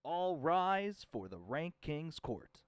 All rise for the RankKing's court.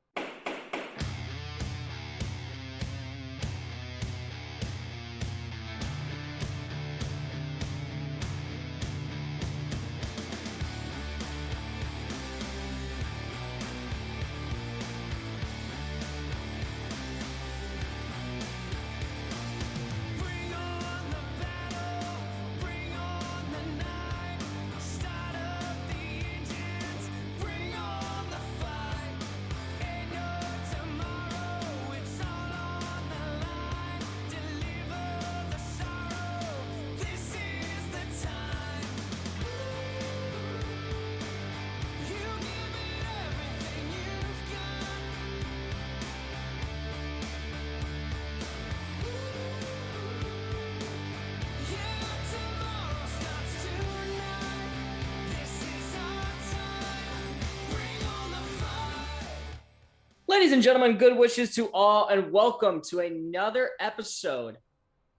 Ladies and gentlemen, good wishes to all, and welcome to another episode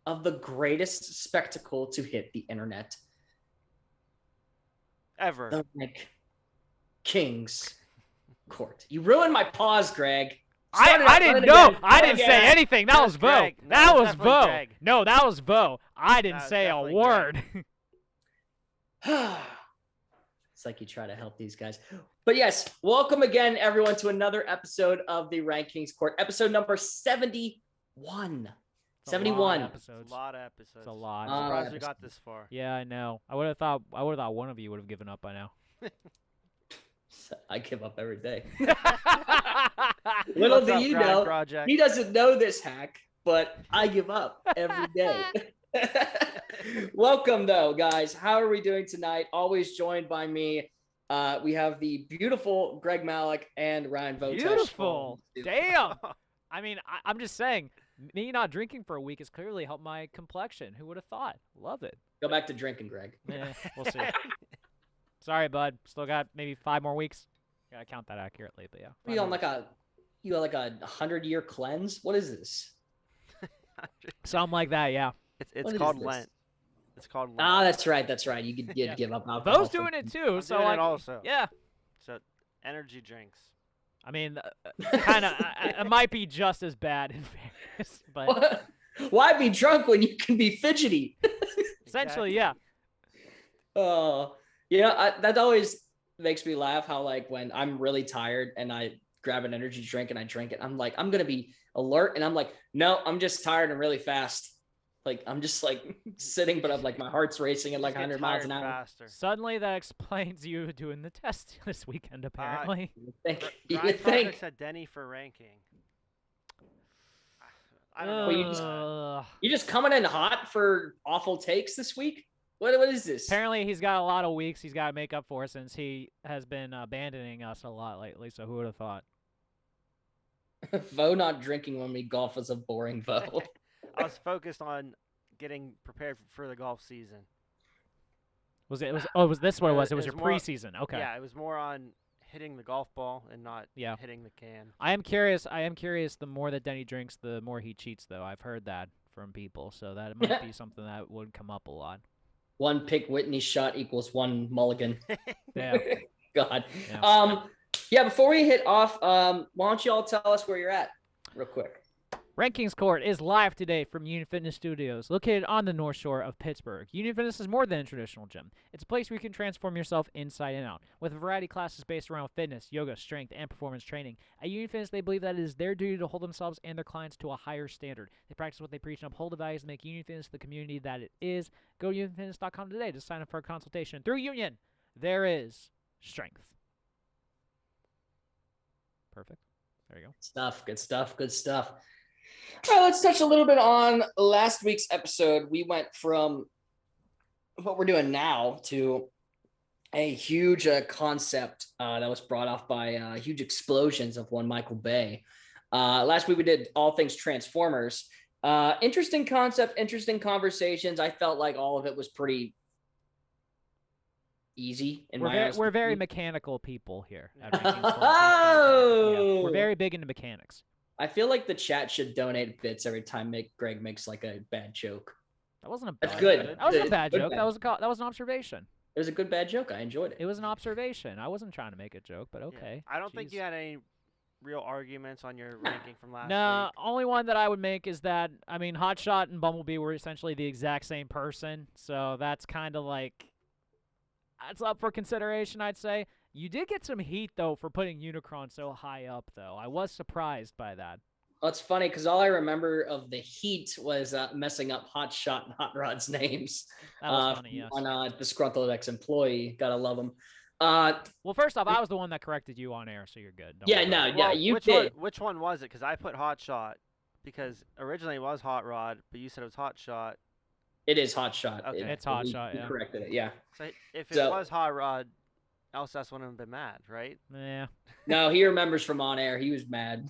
of the greatest spectacle to hit the internet Ever. the Rank King's court. You ruined my pause, Greg. I didn't know. I didn't say anything. That was Bo. Greg. No, That it was definitely Bo. Greg. No, that was Bo. I didn't No, say a definitely word. It's like you try to help these guys. But yes, welcome again, everyone, to another episode of the RankKing's court, episode number 71. It's a 71. lot of It's episodes. a lot of episodes. It's a lot. Uh, I'm surprised we got this far. Yeah, I know. I would have thought one of you would have given up by now. I give up every day. What's Little do up, you Grind know, Project? he doesn't know this hack, but I give up every day. Welcome, though, guys. How are we doing tonight? Always joined by me. We have the beautiful Greg Malik and Ryan Votesh. Beautiful. Damn. I mean, I'm just saying, me not drinking for a week has clearly helped my complexion. Who would have thought? Love it. Go back to drinking, Greg. We'll see. Sorry, bud. Still got maybe 5 more weeks. Gotta count that accurately, but yeah. You on like a 100-year cleanse? What is this? Something like that, yeah. What It's is called this? Lent. It's called Lent. Ah, that's right. That's right. You could Yeah. give up alcohol. Bo's doing it too, I'm so doing like, it also. yeah. So energy drinks. I mean, kind of, it might be just as bad in fairness, but Why be drunk when you can be fidgety? essentially, yeah. Oh, that always makes me laugh how, like, when I'm really tired and I grab an energy drink and I drink it, I'm like, I'm going to be alert. And I'm like, no, I'm just tired and really fast. Like, I'm just like sitting, but I'm like, my heart's racing at like Just get 100 miles an tired hour. Faster. Suddenly, that explains you doing the test this weekend, apparently. You think? You Grind would Project think. said Denny for ranking. I don't know. Well, you just coming in hot for awful takes this week? What is this? Apparently, he's got a lot of weeks he's got to make up for since he has been abandoning us a lot lately, so who would have thought? Vo not drinking when we golf was a boring Vo. I was focused on getting prepared for the golf season. Was this what it was? It was It your was more- preseason. Okay. Yeah, it was more on hitting the golf ball and not Yeah. hitting the can. I am curious. The more that Denny drinks, the more he cheats, though. I've heard that from people, so that might be something that would come up a lot. One pick Whitney shot equals one mulligan. Yeah. God. Yeah. Yeah, before we hit off, why don't you all tell us where you're at real quick? RankKing's Court is live today from Union Fitness Studios, located on the North Shore of Pittsburgh. Union Fitness is more than a traditional gym. It's a place where you can transform yourself inside and out. With a variety of classes based around fitness, yoga, strength, and performance training, at Union Fitness, they believe that it is their duty to hold themselves and their clients to a higher standard. They practice what they preach and uphold the values that make Union Fitness the community that it is. Go to unionfitness.com today to sign up for a consultation. Through Union, there is strength. Perfect. There you go. Good stuff. All right, let's touch a little bit on last week's episode. We went from what we're doing now to a huge concept that was brought off by huge explosions of one Michael Bay. Last week we did all things Transformers. Interesting concept, interesting conversations. I felt like all of it was pretty easy in my eyes. We're very mechanical people here at RankKing's Court. Oh! Yeah, we're very big into mechanics. I feel like the chat should donate bits every time Greg makes like a bad joke. That wasn't a That's bad good. That wasn't a bad Good joke. bad. That was an observation. It was a good bad joke. I enjoyed it. It was an observation. I wasn't trying to make a joke, but Yeah. okay. I don't think Jeez. you had any real arguments on your ranking from last No, week. only one that I would make is that, I mean, Hotshot and Bumblebee were essentially the exact same person, so that's kind of like, that's up for consideration, I'd say. You did get some heat, though, for putting Unicron so high up, though. I was surprised by that. Well, it's funny because all I remember of the heat was messing up Hotshot and Hot Rod's names. That was funny, yes. On disgruntled ex-employee. Gotta love him. Well, first off, I was the one that corrected you on air, so you're good. Don't Yeah, worry. no, yeah, Well, you which did. Which one was it? Because I put Hot Shot because originally it was Hot Rod, but you said it was Hot Shot. It is Hotshot. Okay. It's Hotshot, You yeah. corrected it, yeah. So if it So- was Hot Rod, LSS wouldn't have been mad, right? Yeah. No, he remembers from on air. He was mad.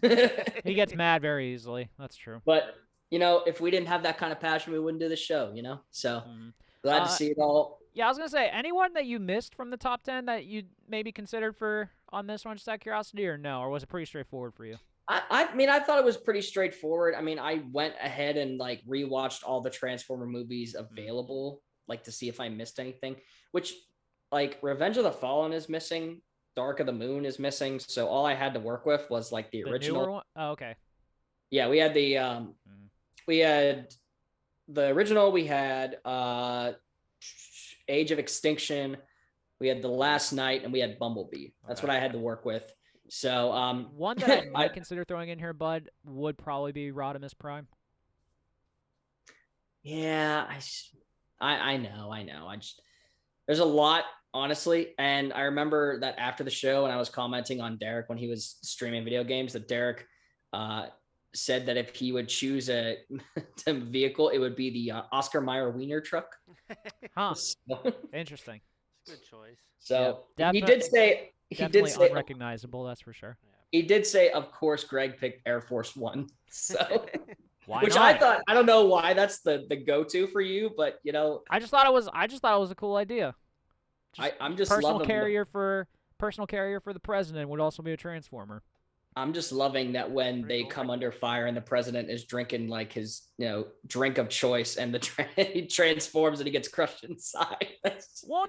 He gets mad very easily. That's true. But, if we didn't have that kind of passion, we wouldn't do the show, So Mhm. glad to see it all. Yeah, I was going to say, anyone that you missed from the top 10 that you maybe considered for on this one, just out of curiosity, or no? Or was it pretty straightforward for you? I mean, I thought it was pretty straightforward. I mean, I went ahead and rewatched all the Transformer movies available, to see if I missed anything, which Revenge of the Fallen is missing. Dark of the Moon is missing. So all I had to work with was the The original. newer one? Oh, okay. Yeah, we had we had the original, we had Age of Extinction, we had The Last Night, and we had Bumblebee. That's Okay. what I had to work with. So One that I might consider throwing in here, Bud, would probably be Rodimus Prime. yeah, I know. There's a lot, honestly, and I remember that after the show, and I was commenting on Derek when he was streaming video games, that Derek said that if he would choose a vehicle, it would be the Oscar Mayer Wiener truck. Huh. So, Interesting. It's a good choice. he Defi- did say Definitely unrecognizable, that's for sure. he did say, of course, Greg picked Air Force One. So, Why which not? I don't know why that's the go-to for you, but I just thought it was a cool idea. I'm just personal loving carrier for the president would also be a transformer. I'm just loving that when Pretty they cool. come under fire and the president is drinking his, drink of choice, and he transforms and he gets crushed inside. Well,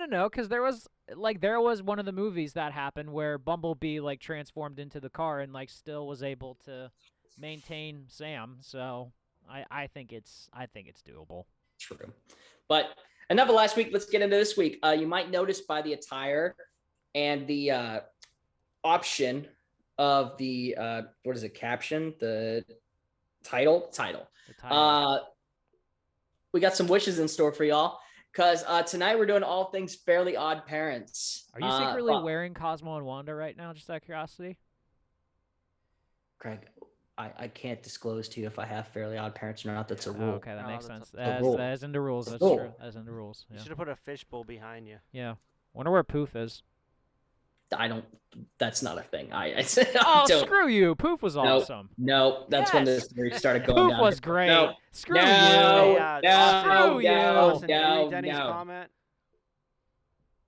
no, because there was one of the movies that happened where Bumblebee transformed into the car and still was able to maintain Sam. So I think it's doable. True. But enough of last week. Let's get into this week. You might notice by the attire and the option of the what is it? Caption, the title. The title. We got some wishes in store for y'all because tonight we're doing all things Fairly Odd Parents. Are you secretly but- wearing Cosmo and Wanda right now, just out of curiosity? Greg, I can't disclose to you if I have Fairly Odd Parents or not. That's a Oh, rule. okay, that No, makes that's sense. a rule. That is in the rules. That's rule. true. That's in the rules. You Yeah. should have put a fishbowl behind you. Yeah. Wonder where Poof is. I don't. That's not a thing. I Oh, don't. screw you. Poof was Nope. awesome. No, that's when Yes. this series started going Poof down. was great. No, Screw no, you. Yeah, no, Screw you. Austin, did you no, read Denny's no. comment?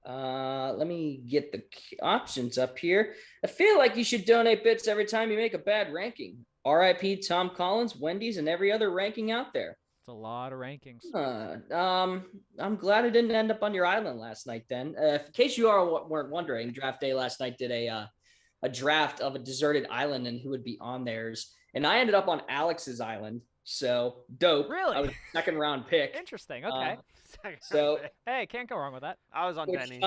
Let me get the options up here. I feel like you should donate bits every time you make a bad ranking. R.I.P. Tom Collins, Wendy's, and every other ranking out there. It's a lot of rankings. I'm glad I didn't end up on your island last night. Then, in case you weren't wondering, Draft Day last night did a draft of a deserted island and who would be on theirs, and I ended up on Alex's island. So dope. Really? I was a second round pick. Interesting. Okay. So Hey, can't go wrong with that. I was on which, Denny's.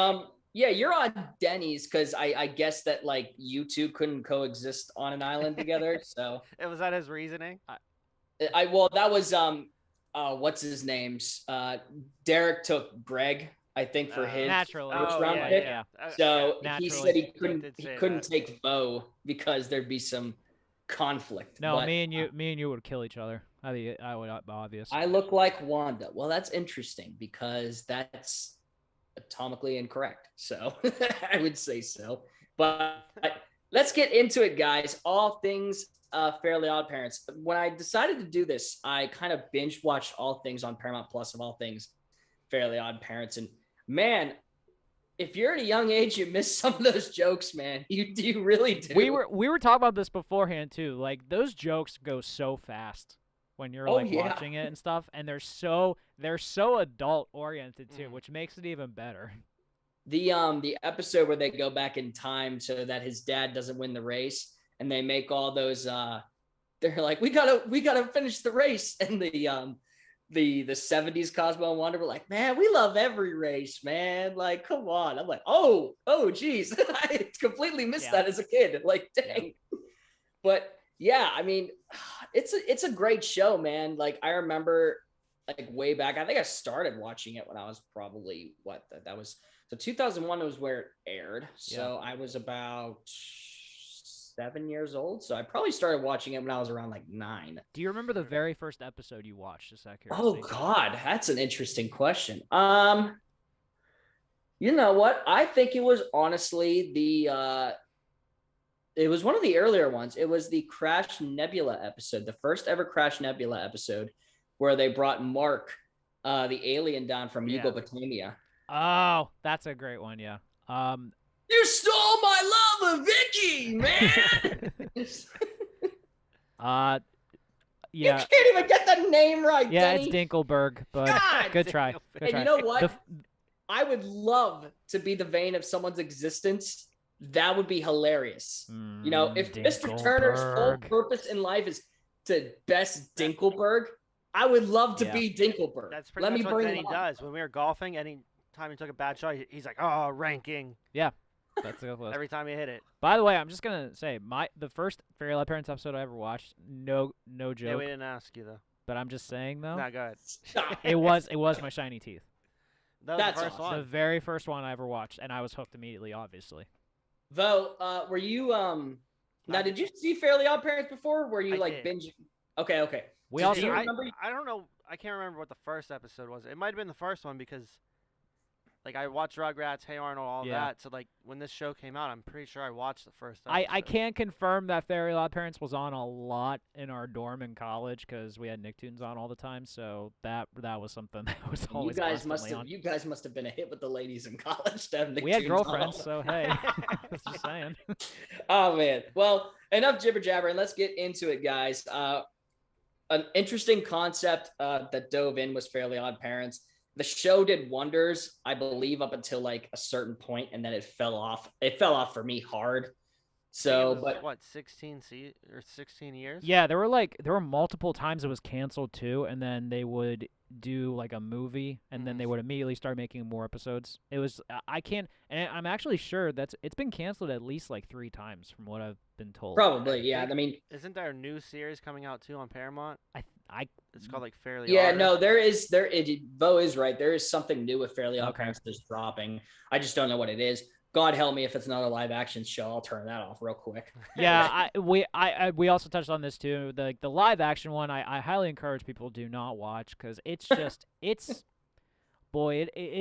yeah, you're on Denny's because I guess that you two couldn't coexist on an island together. So Was that his reasoning? that was what's his name's Derek took Greg, I think, for his Naturally. first round yeah, pick. yeah. So he Naturally. said he did say couldn't that. take Bo because there'd be some conflict. No, But me and you would kill each other. I would obvious. I look like Wanda. Well, that's interesting because that's atomically incorrect. So I would say so. But let's get into it, guys. All things Fairly Odd Parents. When I decided to do this, I kind of binge watched all things on Paramount Plus of all things Fairly Odd Parents. And man, if you're at a young age, you miss some of those jokes, man. You really do. We were talking about this beforehand too. Those jokes go so fast when you're Oh, like yeah. watching it and stuff, and they're so adult oriented too, Mm. which makes it even better. The episode where they go back in time so that his dad doesn't win the race, and they make all those they're like, we gotta finish the race, and the 70s Cosmo and Wanda were like, man, we love every race, man. Like, come on. I'm like, oh geez. I completely missed Yeah. that as a kid. Like, dang. But yeah, I mean, it's a great show, man. Like, I remember like way back, I think I started watching it when I was probably that was so 2001 was where it aired. So I was about 7 years old. So I probably started watching it when I was around like 9. Do you remember the very first episode you watched? Just out of Oh curiosity? God, that's an interesting question. You know what? I think it was honestly it was one of the earlier ones. It was the Crash Nebula episode, the first ever Crash Nebula episode, where they brought Mark, the alien, down from Yeah. Yugobotamia. Oh, that's a great one. Yeah. You stole my love of Vicky, man. You Yeah. can't even get the name right. Yeah, Denny. it's Dinkelberg, but God good try. Dinkelberg. Good And try. you know what? The I would love to be the vein of someone's existence. That would be hilarious. You know, if Mr. Turner's whole Dinkelberg. purpose in life is to best Dinkelberg, I would love to Yeah. be Dinkelberg. That's pretty Let me much what bring Benny him on. does. When we were golfing, any time he took a bad shot, he's like, oh, ranking. That's a good list. Every time he hit it. By the way, I'm just gonna say the first Fairy Odd Parents episode I ever watched. No Yeah, joke. we didn't ask you, though. But I'm just saying though, Not good. Stop. it was my shiny teeth. That was That's the first awesome. The one. very first one I ever watched, and I was hooked immediately. Obviously. Vo, were you now did you see Fairly Odd Parents before? Were you I like did. binging? Okay. We Do also you I, remember? I don't know. I can't remember what the first episode was. It might have been the first one because, like, I watched Rugrats, Hey Arnold, all Yeah. that. So, like, when this show came out, I'm pretty sure I watched the first episode. I can confirm that Fairy Odd Parents was on a lot in our dorm in college because we had Nicktoons on all the time. So that was something that was You always guys constantly on. you guys must have been a hit with the ladies in college. To have We had Nicktoons girlfriends, on. so hey, just saying. Oh man. Well, enough jibber jabber, and let's get into it, guys. An interesting concept that dove in was Fairly Odd Parents. The show did wonders, I believe, up until like a certain point, and then it fell off. It fell off for me hard. So, but what, 16 or 16 years? Yeah, there were multiple times it was canceled too, and then they would do like a movie, and then they would immediately start making more episodes. It was I can't, and I'm actually sure it's been canceled at least like 3 times from what I've been told. probably, yeah. I mean, Isn't there a new series coming out too on Paramount? I It's called like Fairly yeah, Odd. no, Bo is right. There is something new with Fairly Odd Okay. Parents that's dropping. I just don't know what it is. God help me if it's not a live action show. I'll turn that off real quick. Yeah, we also touched on this too. The live action one, I highly encourage people do not watch because it's just it's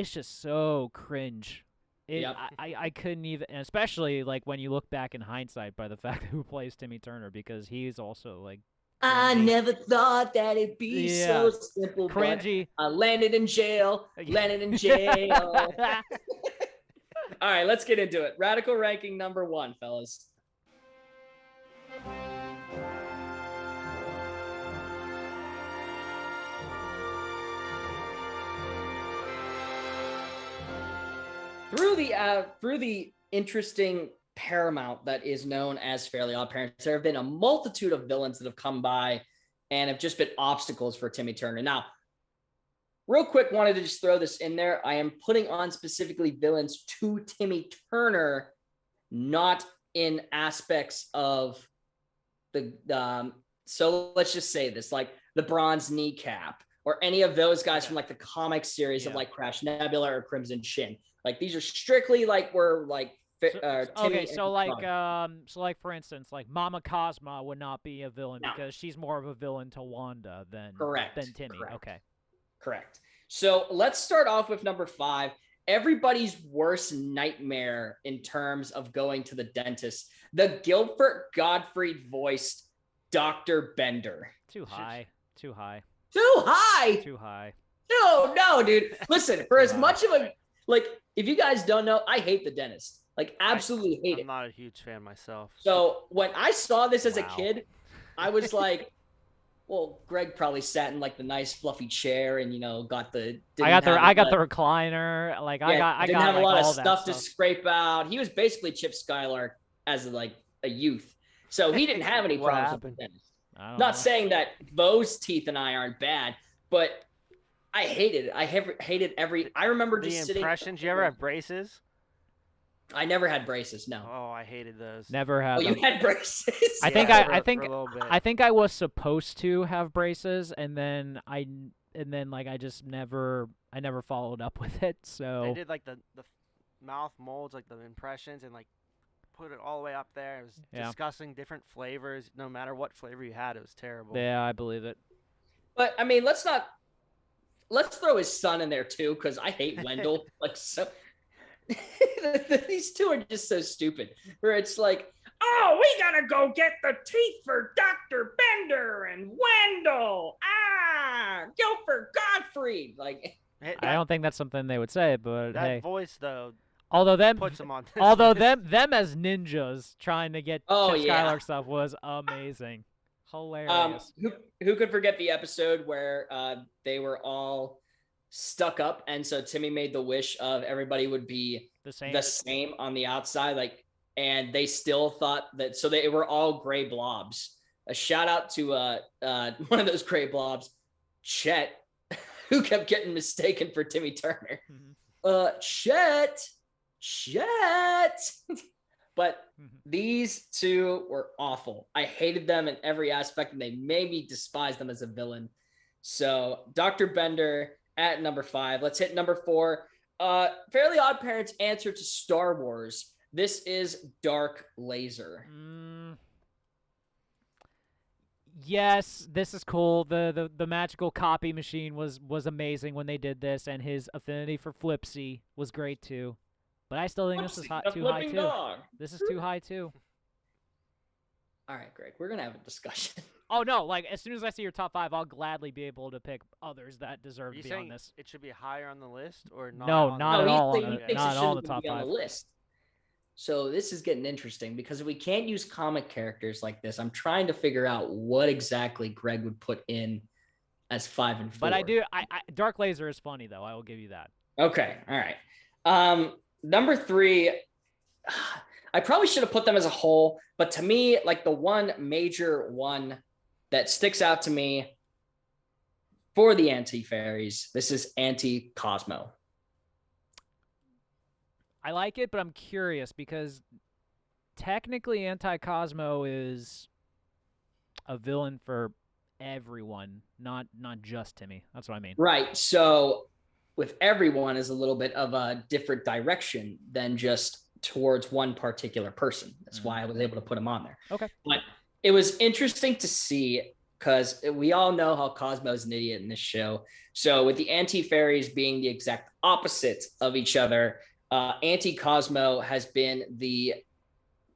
just so cringe. Yep. I couldn't even, and especially like when you look back in hindsight by the fact who plays Timmy Turner because he's also like I cringy. never thought that it'd be so simple. but Cringy. I landed in jail. Landed in jail. All right, let's get into it. Radical ranking number 1, fellas. Through the interesting Paramount that is known as Fairly Odd Parents, there have been a multitude of villains that have come by and have just been obstacles for Timmy Turner. Now, real quick, wanted to just throw this in there. I am putting on specifically villains to Timmy Turner, not in aspects of the so let's just say this, like the Bronze Kneecap or any of those guys from like the comic series of like Crash Nebula or Crimson Chin. Like these are strictly like we're like Timmy okay, and so like Ron. for instance, like Mama Cosma would not be a villain No. because she's more of a villain to Wanda than Timmy. Correct. Okay. Correct. So let's start off with number 5. Everybody's worst nightmare in terms of going to the dentist. The Gilbert Gottfried voiced Dr. Bender. Too high. Too high. Too high. Too high. No, dude. Listen, for as Wow. much of a like, if you guys don't know, I hate the dentist. Like, absolutely hate I'm it. not a huge fan myself. So when I saw this as a Wow. kid, I was like, Well, Greg probably sat in like the nice fluffy chair and got the. I got the recliner. Like I didn't got have like a lot of all that stuff to scrape out. He was basically Chip Skylark as like a youth, so he didn't have any What problems happened? with dentists. I don't Not know. saying that those teeth and I aren't bad, but I hated it. I hated every. I remember The just sitting. impressions. You ever have braces? I never had braces. No. Oh, I hated those. Never had Oh, you them. had braces. I think Yeah, I for think a little bit. I think I was supposed to have braces, and then like I just never followed up with it. They So did like the mouth molds, like the impressions, and like put it all the way up there. It was Yeah. disgusting. Different flavors. No matter what flavor you had, it was terrible. yeah, I believe it. But I mean, let's throw his son in there too, because I hate Wendell. Like so, these two are just so stupid. Where it's like, oh, we gotta go get the teeth for Dr. Bender and Wendell. Go for Godfrey. Like, I don't think that's something they would say, but that hey, voice though although puts them on. This although list. them as ninjas trying to get Oh, Chip yeah. Skylark stuff was amazing, hilarious. who could forget the episode where they were all stuck up, and so Timmy made the wish of everybody would be The same. the same on the outside, like, and they still thought that, so they were all gray blobs. A shout out to one of those gray blobs, Chet, who kept getting mistaken for Timmy Turner. Chet. But these two were awful. I hated them in every aspect, and they made me despise them as a villain. So Dr. Bender at number 5. Let's hit number 4. Fairly Odd Parents' answer to Star Wars. This is Dark Laser. Yes, this is cool. The magical copy machine was amazing when they did this, and his affinity for Flipsy was great too. But I still think this is too high too. Dog. This is too high too. All right, Greg, we're gonna have a discussion. Oh no! Like as soon as I see your top 5, I'll gladly be able to pick others that deserve Are you to be on saying this. it should be higher on the list or not? No, on not the at all he on thinks the- it not at all on shouldn't the top be on 5. the list. So this is getting interesting, because if we can't use comic characters like this, I'm trying to figure out what exactly Greg would put in as 5 and 4. But I do. I Dark Laser is funny though. I will give you that. Okay, all right. Number 3, I probably should have put them as a whole, but to me, like the one major one that sticks out to me for the Anti-Fairies, this is Anti-Cosmo. I like it, but I'm curious because technically Anti-Cosmo is a villain for everyone, not just Timmy. That's what I mean. Right. So with everyone is a little bit of a different direction than just towards one particular person. That's why I was able to put him on there. Okay. But it was interesting to see, because we all know how Cosmo's an idiot in this show. So with the Anti-Fairies being the exact opposite of each other, Anti-Cosmo has been the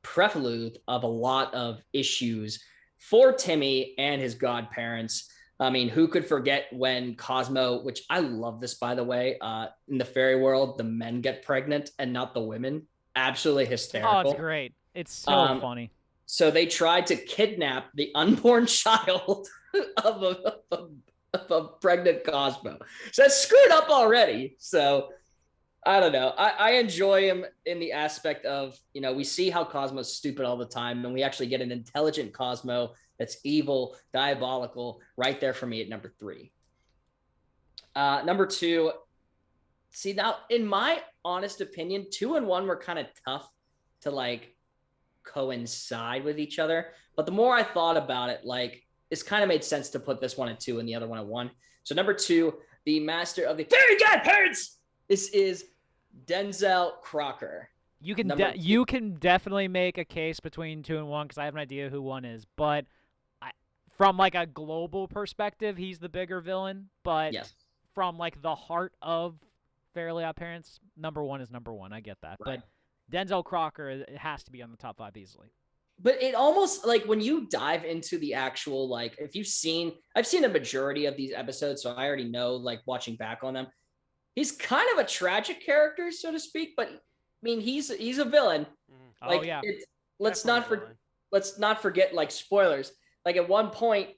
prelude of a lot of issues for Timmy and his godparents. I mean, who could forget when Cosmo, which I love this, by the way, in the fairy world, the men get pregnant and not the women. Absolutely hysterical. Oh, it's great. It's so funny. So they tried to kidnap the unborn child of a pregnant Cosmo. So that's screwed up already. So I don't know. I enjoy him in the aspect of, we see how Cosmo's stupid all the time, and we actually get an intelligent Cosmo that's evil, diabolical, right there for me at number 3. Number 2, see, now, in my honest opinion, 2 and 1 were kind of tough to, like, coincide with each other. But the more I thought about it, like, it's kind of made sense to put this one at 2 and the other one at 1. So number 2, the master of the fairy godparents. This is Denzel Crocker. You can definitely make a case between 2 and 1 because I have an idea who 1 is. But from like a global perspective, he's the bigger villain. But yes, from like the heart of Fairly Odd Parents, number 1 is number 1. I get that. Right. But Denzel Crocker, it has to be on the top 5 easily. But it almost, like, when you dive into the actual, like, I've seen a majority of these episodes, so I already know, like, watching back on them, he's kind of a tragic character, so to speak. But I mean, he's a villain. Like, oh yeah. let's not forget, like, spoilers. Like, at one point,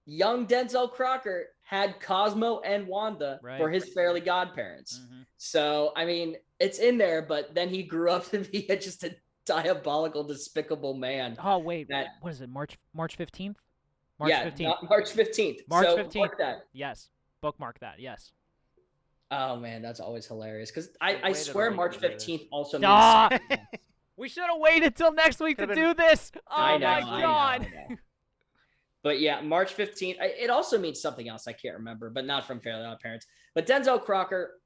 young Denzel Crocker had Cosmo and Wanda for his Fairly Godparents. So, I mean, it's in there, but then he grew up to be just a diabolical, despicable man. Oh, wait. What is it? March 15th? March yeah, 15th. March 15th. March so 15th. Mark that. Yes. Bookmark that. Yes. Oh, man, that's always hilarious. Because I swear March 15th also means... Stop! We should have waited till next week to do this. Oh, my God. I know. But yeah, March 15th. It also means something else. I can't remember, but not from Fairly Odd Parents. But Denzel Crocker,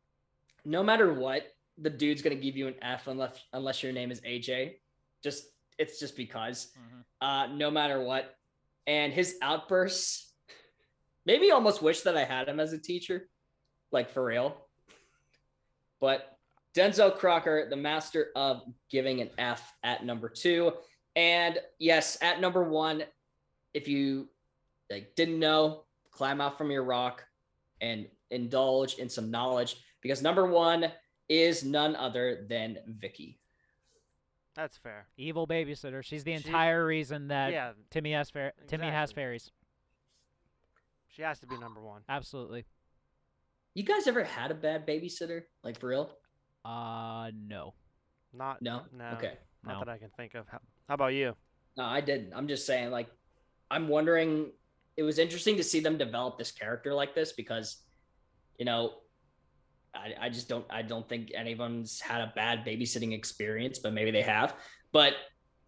no matter what, the dude's going to give you an F unless your name is AJ. It's just because. No matter what. And his outbursts, maybe almost wish that I had him as a teacher. Like, for real. But Denzel Crocker, the master of giving an F at number 2. And yes, at number 1, if you didn't know, climb out from your rock and indulge in some knowledge, because number 1 is none other than Vicky. That's fair. Evil babysitter. She's the entire reason that Timmy has fairies. She has to be number 1. Absolutely. You guys ever had a bad babysitter? Like, for real? No. No. Okay. Not that I can think of. How about you? No, I didn't. I'm just saying, like, I'm wondering, it was interesting to see them develop this character like this because, you know, I don't think anyone's had a bad babysitting experience, but maybe they have. But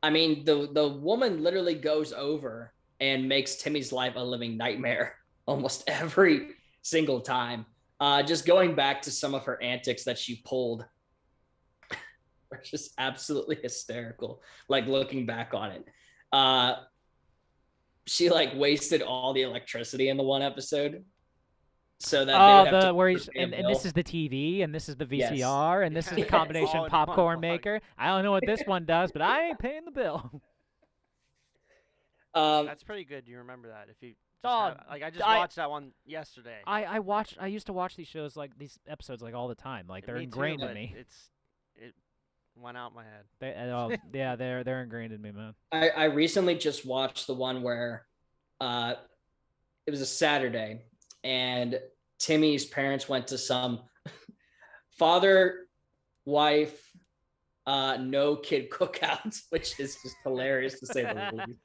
I mean, the woman literally goes over and makes Timmy's life a living nightmare almost every single time. Just going back to some of her antics that she pulled are just absolutely hysterical. Like, looking back on it, she wasted all the electricity in the one episode. So that where he's and this is the TV and this is the VCR and this is the combination popcorn maker. I don't know what this one does, but I ain't paying the bill. That's pretty good. You remember that? If you I just watched that one yesterday. I used to watch these shows, these episodes, all the time. Like, they're ingrained in me. It went out my head. They're ingrained in me, man. I recently just watched the one where it was a Saturday and Timmy's parents went to some father, wife, no kid cookouts, which is just hilarious to say the least.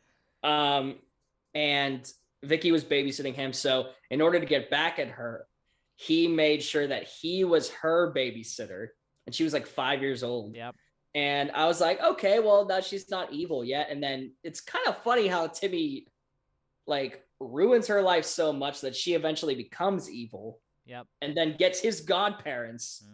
And Vicky was babysitting him. So in order to get back at her, he made sure that he was her babysitter. And she was like 5 years old. Yep. And I was like, okay, well, now she's not evil yet. And then it's kind of funny how Timmy ruins her life so much that she eventually becomes evil. Yep. And then gets his godparents.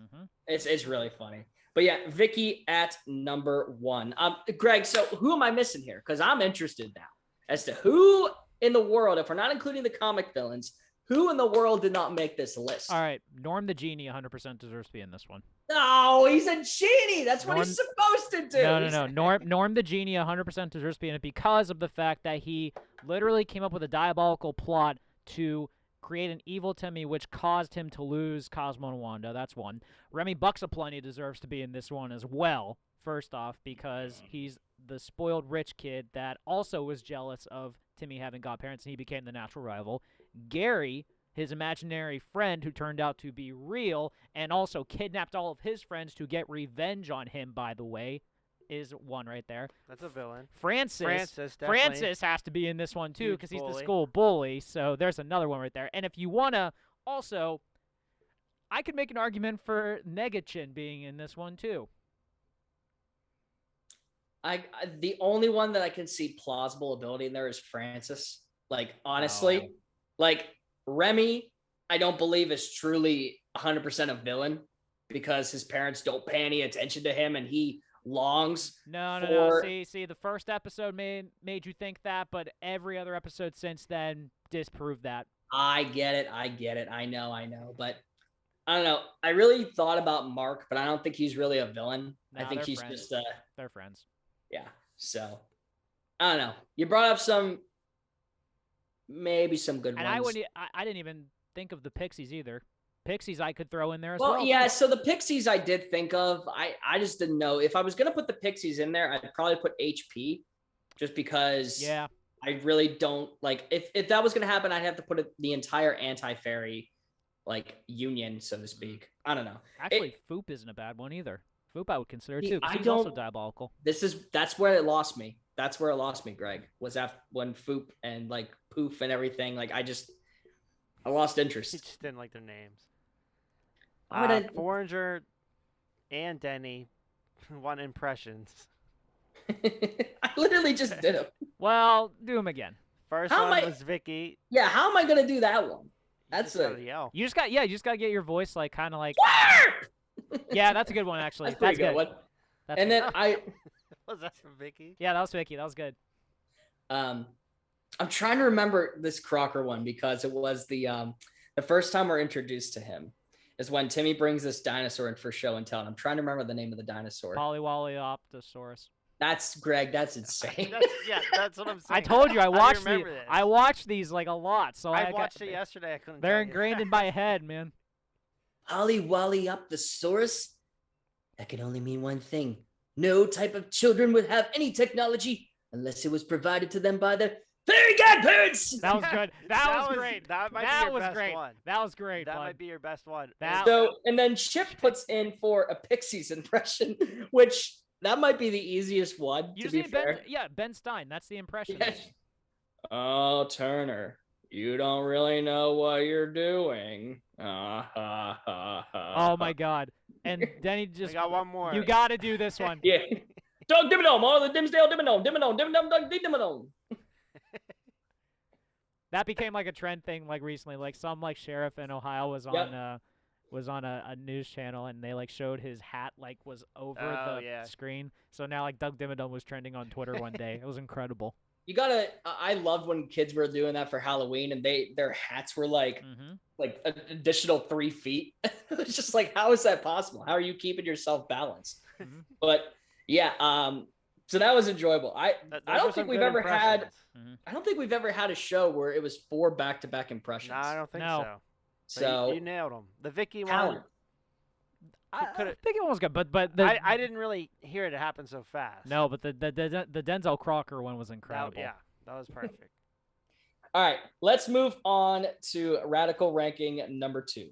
It's really funny. But yeah, Vicky at number 1. Greg, so who am I missing here? Because I'm interested now as to who in the world, if we're not including the comic villains, who in the world did not make this list? All right, Norm the Genie 100% deserves to be in this one. No, he's a genie. That's what he's supposed to do. No. Norm the Genie 100% deserves to be in it because of the fact that he literally came up with a diabolical plot to create an evil Timmy, which caused him to lose Cosmo and Wanda. That's one. Remy Bucksaplenty deserves to be in this one as well, first off, because he's the spoiled rich kid that also was jealous of Timmy having godparents, and he became the natural rival. Gary, his imaginary friend who turned out to be real and also kidnapped all of his friends to get revenge on him, by the way, is one right there. That's a villain. Francis has to be in this one, too, because he's the school bully, so there's another one right there. And if you want to, also, I could make an argument for Negachin being in this one, too. The only one that I can see plausible ability in there is Francis. Honestly, Remy, I don't believe is truly 100% a villain because his parents don't pay any attention to him and he longs. No. See, the first episode made you think that, but every other episode since then disproved that. I get it. I know. But I don't know. I really thought about Mark, but I don't think he's really a villain. I think he's friends. just they're friends. Yeah. So I don't know. You brought up maybe some good ones. And I didn't even think of the Pixies either. Pixies I could throw in there as well. Well, yeah, so the Pixies I did think of. I just didn't know. If I was going to put the Pixies in there, I'd probably put HP just because I really don't like if that was gonna happen, I'd have to put the entire anti-fairy like union, so to speak. I don't know. Actually, Foop isn't a bad one either. Foop I would consider too, because I he's also don't- diabolical. That's where it lost me. That's where it lost me, Greg. Was after when Foop and like Poof and everything. Like I lost He interest. just didn't like their names. Why would I- Foreigner and Denny want impressions. I literally just did it. Well, do him again. First How am one I- was Vicky. Yeah, how am I gonna do that one? You That's just gotta yell. You just got get your voice like kind of like Warp! yeah, that's a good one actually. That's a pretty good good. one. That's And good. then Was that from Vicky? yeah, that was Vicky. That was good. I'm trying to remember this Crocker one because it was the first time we're introduced to him is when Timmy brings this dinosaur in for show and tell. And I'm trying to remember the name of the dinosaur. Polywallyoptosaurus. That's Greg. That's insane. That's what I'm saying. I told you I How do watched remember this? I watched these like a lot, so I watched it yesterday. I couldn't. They're tell you. ingrained in my head, man. Polywallyoptosaurus? That can only mean one thing. No type of children would have any technology unless it was provided to them by their fairy godparents. That was good. That was great. That might That be your was best great. one. That was great. That bud. might be your best one. That- So, and then Chip puts in for a Pixies impression, which that might be the easiest one, You to just be need fair. Ben Stein. That's the impression. Yes. Oh, Turner, you don't really know what you're doing. Oh my god. And Denny I just got one more. you got to do this one. Yeah. Doug Dimmadome, all the Dimsdale Dimmadome, Doug Dimmadome. That became like a trend thing like recently. Like some like sheriff in Ohio was on a news channel and they like showed his hat like was over Oh, the yeah. screen. So now like Doug Dimmadome was trending on Twitter one day. It was incredible. You gotta. I loved when kids were doing that for Halloween, and their hats were like an additional 3 feet. It was just like, how is that possible? How are you keeping yourself balanced? Mhm. But yeah, so that was enjoyable. I Those don't were think some we've good ever had. impressions. I don't think we've ever had a show where it was 4 back-to-back impressions. No, I don't think No. so. But So you nailed them. The Vicky talent. one. I coulda- think it was good, but I didn't really hear it happen so fast. no, but the Denzel Crocker one was That, incredible. yeah, that was perfect. All right, let's move on to radical ranking number 2.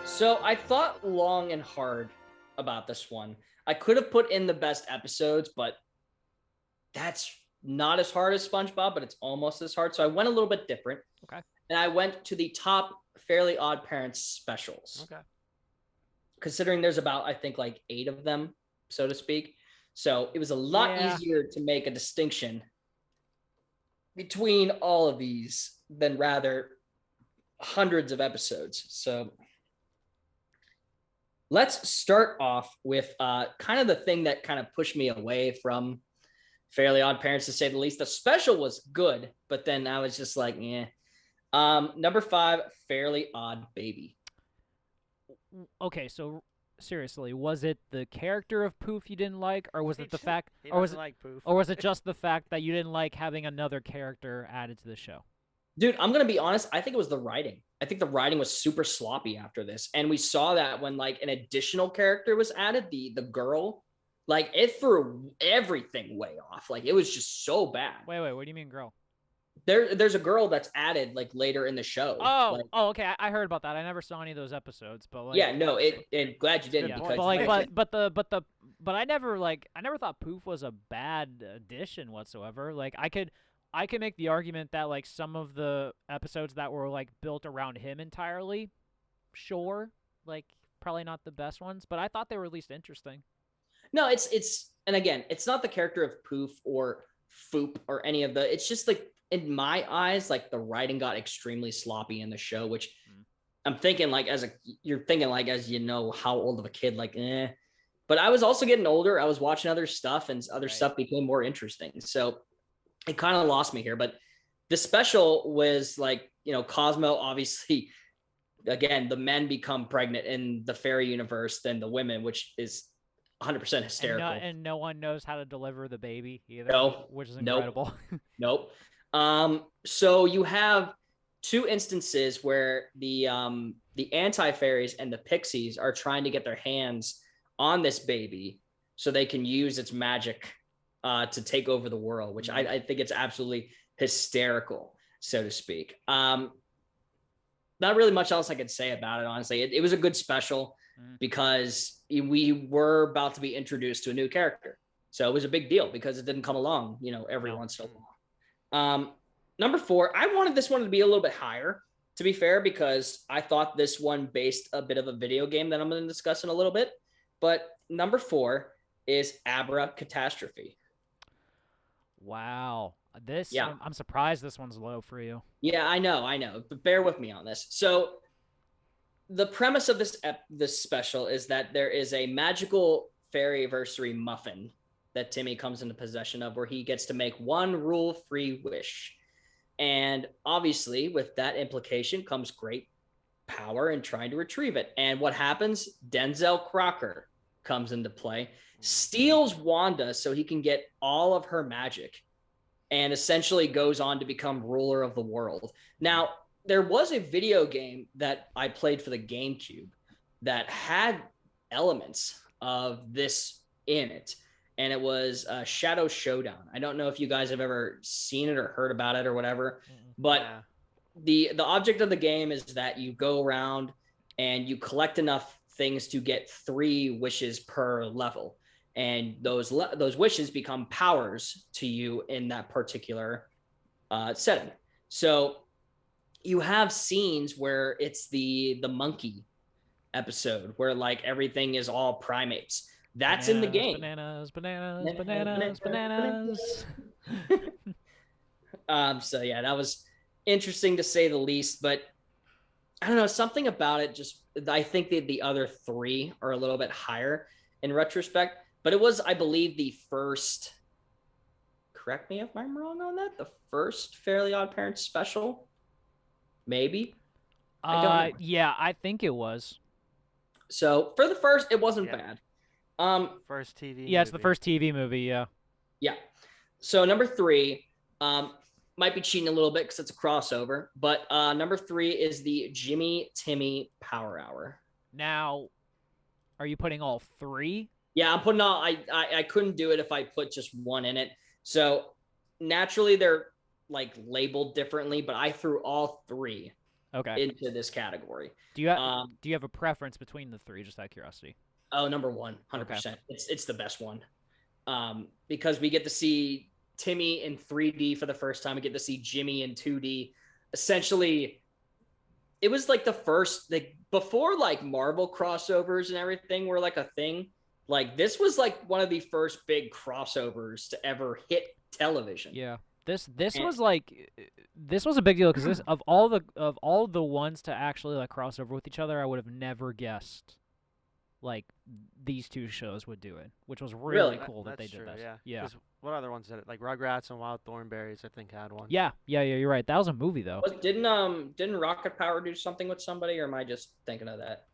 So I thought long and hard about this one. I could have put in the best episodes, but that's not as hard as SpongeBob, but it's almost as hard. So I went a little bit different. Okay. And I went to the top Fairly Odd Parents specials. Okay. Considering there's about, I think, like 8 of them, so to speak. So it was a lot Yeah. easier to make a distinction between all of these than rather hundreds of episodes. So let's start off with kind of the thing that kind of pushed me away from Fairly Odd Parents, to say the least. The special was good, but then I was just like, yeah. Number 5, Fairly Odd Baby. Okay, so seriously, was it the character of Poof you didn't like, or was it the fact, He or was doesn't it, like Poof. or was it just the fact that you didn't like having another character added to the show? Dude, I'm going to be honest. I think it was the writing. I think the writing was super sloppy after this. And we saw that when like an additional character was added, the girl, like it threw everything way off. Like it was just so bad. Wait, what do you mean, girl? There's a girl that's added like later in the show. Oh, Like, okay. I heard about that. I never saw any of those episodes, but like, yeah, no, and glad you didn't, yeah, because but like, like, but I never thought Poof was a bad addition whatsoever. Like I could make the argument that like some of the episodes that were like built around him entirely, sure, like probably not the best ones, but I thought they were at least interesting. no, it's and again, it's not the character of Poof or Foop or any of the. It's just like in my eyes, like the writing got extremely sloppy in the show, which I'm thinking like you're thinking like as you know how old of a kid, like But I was also getting older. I was watching other stuff, and other stuff became more interesting. So it kind of lost me here. But the special was like, you know, Cosmo, obviously, again, the men become pregnant in the fairy universe than the women, which is 100% hysterical. And no one knows how to deliver the baby either, No. which is Nope. incredible. Nope. So you have two instances where the anti-fairies and the pixies are trying to get their hands on this baby so they can use its magic to take over the world, which I think it's absolutely hysterical, so to speak. Not really much else I could say about it, honestly. It was a good special because we were about to be introduced to a new character. So it was a big deal because it didn't come along, every once in a while. Number 4, I wanted this one to be a little bit higher, to be fair, because I thought this one based a bit of a video game that I'm going to discuss in a little bit. But number 4 is Abra Catastrophe. Wow. Yeah. I'm surprised this one's low for you. Yeah, I know, but bear with me on this. So the premise of this special is that there is a magical fairyversary muffin that Timmy comes into possession of, where he gets to make one rule-free wish. And obviously, with that implication comes great power in trying to retrieve it. And what happens? Denzel Crocker comes into play, steals Wanda so he can get all of her magic, and essentially goes on to become ruler of the world. Now, there was a video game that I played for the GameCube that had elements of this in it, and it was Shadow Showdown. I don't know if you guys have ever seen it or heard about it or whatever, but the object of the game is that you go around and you collect enough things to get 3 wishes per level. And those wishes become powers to you in that particular setting. So you have scenes where it's the monkey episode where like everything is all primates. That's in the game. Bananas. So yeah, that was interesting to say the least, but I don't know, something about it just, I think the other 3 are a little bit higher in retrospect. But it was, I believe, the first, correct me if I'm wrong on that, the first Fairly Odd Parents special? Maybe? I don't know. Yeah, I think it was. So, for the first, it wasn't bad. First TV Yeah, it's the movie. first TV movie, yeah. Yeah. So, number 3, might be cheating a little bit because it's a crossover, but number 3 is the Jimmy Timmy Power Hour. Now, are you putting all 3? Yeah, I'm putting all. I couldn't do it if I put just one in it. So naturally, they're like labeled differently, but I threw all 3 into this category. Do you have a preference between the 3? Just out of curiosity. Oh, number 1, 100%. It's the best one, because we get to see Timmy in 3D for the first time. We get to see Jimmy in 2D. Essentially, it was like the first, like before like Marvel crossovers and everything were like a thing. Like this was like one of the first big crossovers to ever hit television. Yeah. This was a big deal because of all the ones to actually like cross over with each other, I would have never guessed like these 2 shows would do it, which was really cool that they did that. Yeah. What other ones did it? Like Rugrats and Wild Thornberries, I think had one. Yeah, you're right. That was a movie though. Didn't Rocket Power do something with somebody, or am I just thinking of that?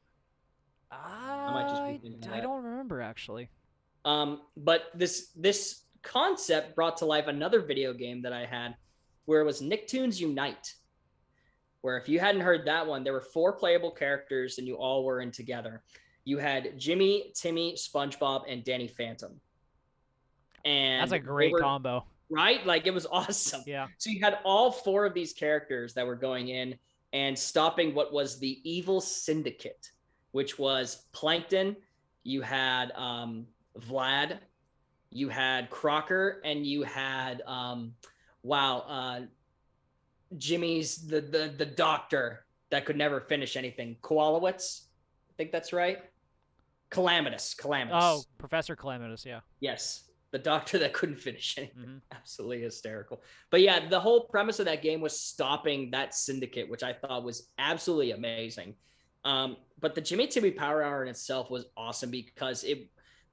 I don't remember actually. But this concept brought to life another video game that I had, where it was Nicktoons Unite. Where if you hadn't heard that one, there were 4 playable characters, and you all were in together. You had Jimmy, Timmy, SpongeBob, and Danny Phantom. And that's a great combo, right? Like it was awesome. Yeah. So you had all 4 of these characters that were going in and stopping what was the evil syndicate, which was Plankton, you had Vlad, you had Crocker, and you had Jimmy's the doctor that could never finish anything. Koalowitz, I think that's right. Calamitous. Oh, Professor Calamitous, yeah. Yes, the doctor that couldn't finish anything. Absolutely hysterical. But yeah, the whole premise of that game was stopping that syndicate, which I thought was absolutely amazing. But the Jimmy Timmy Power Hour in itself was awesome because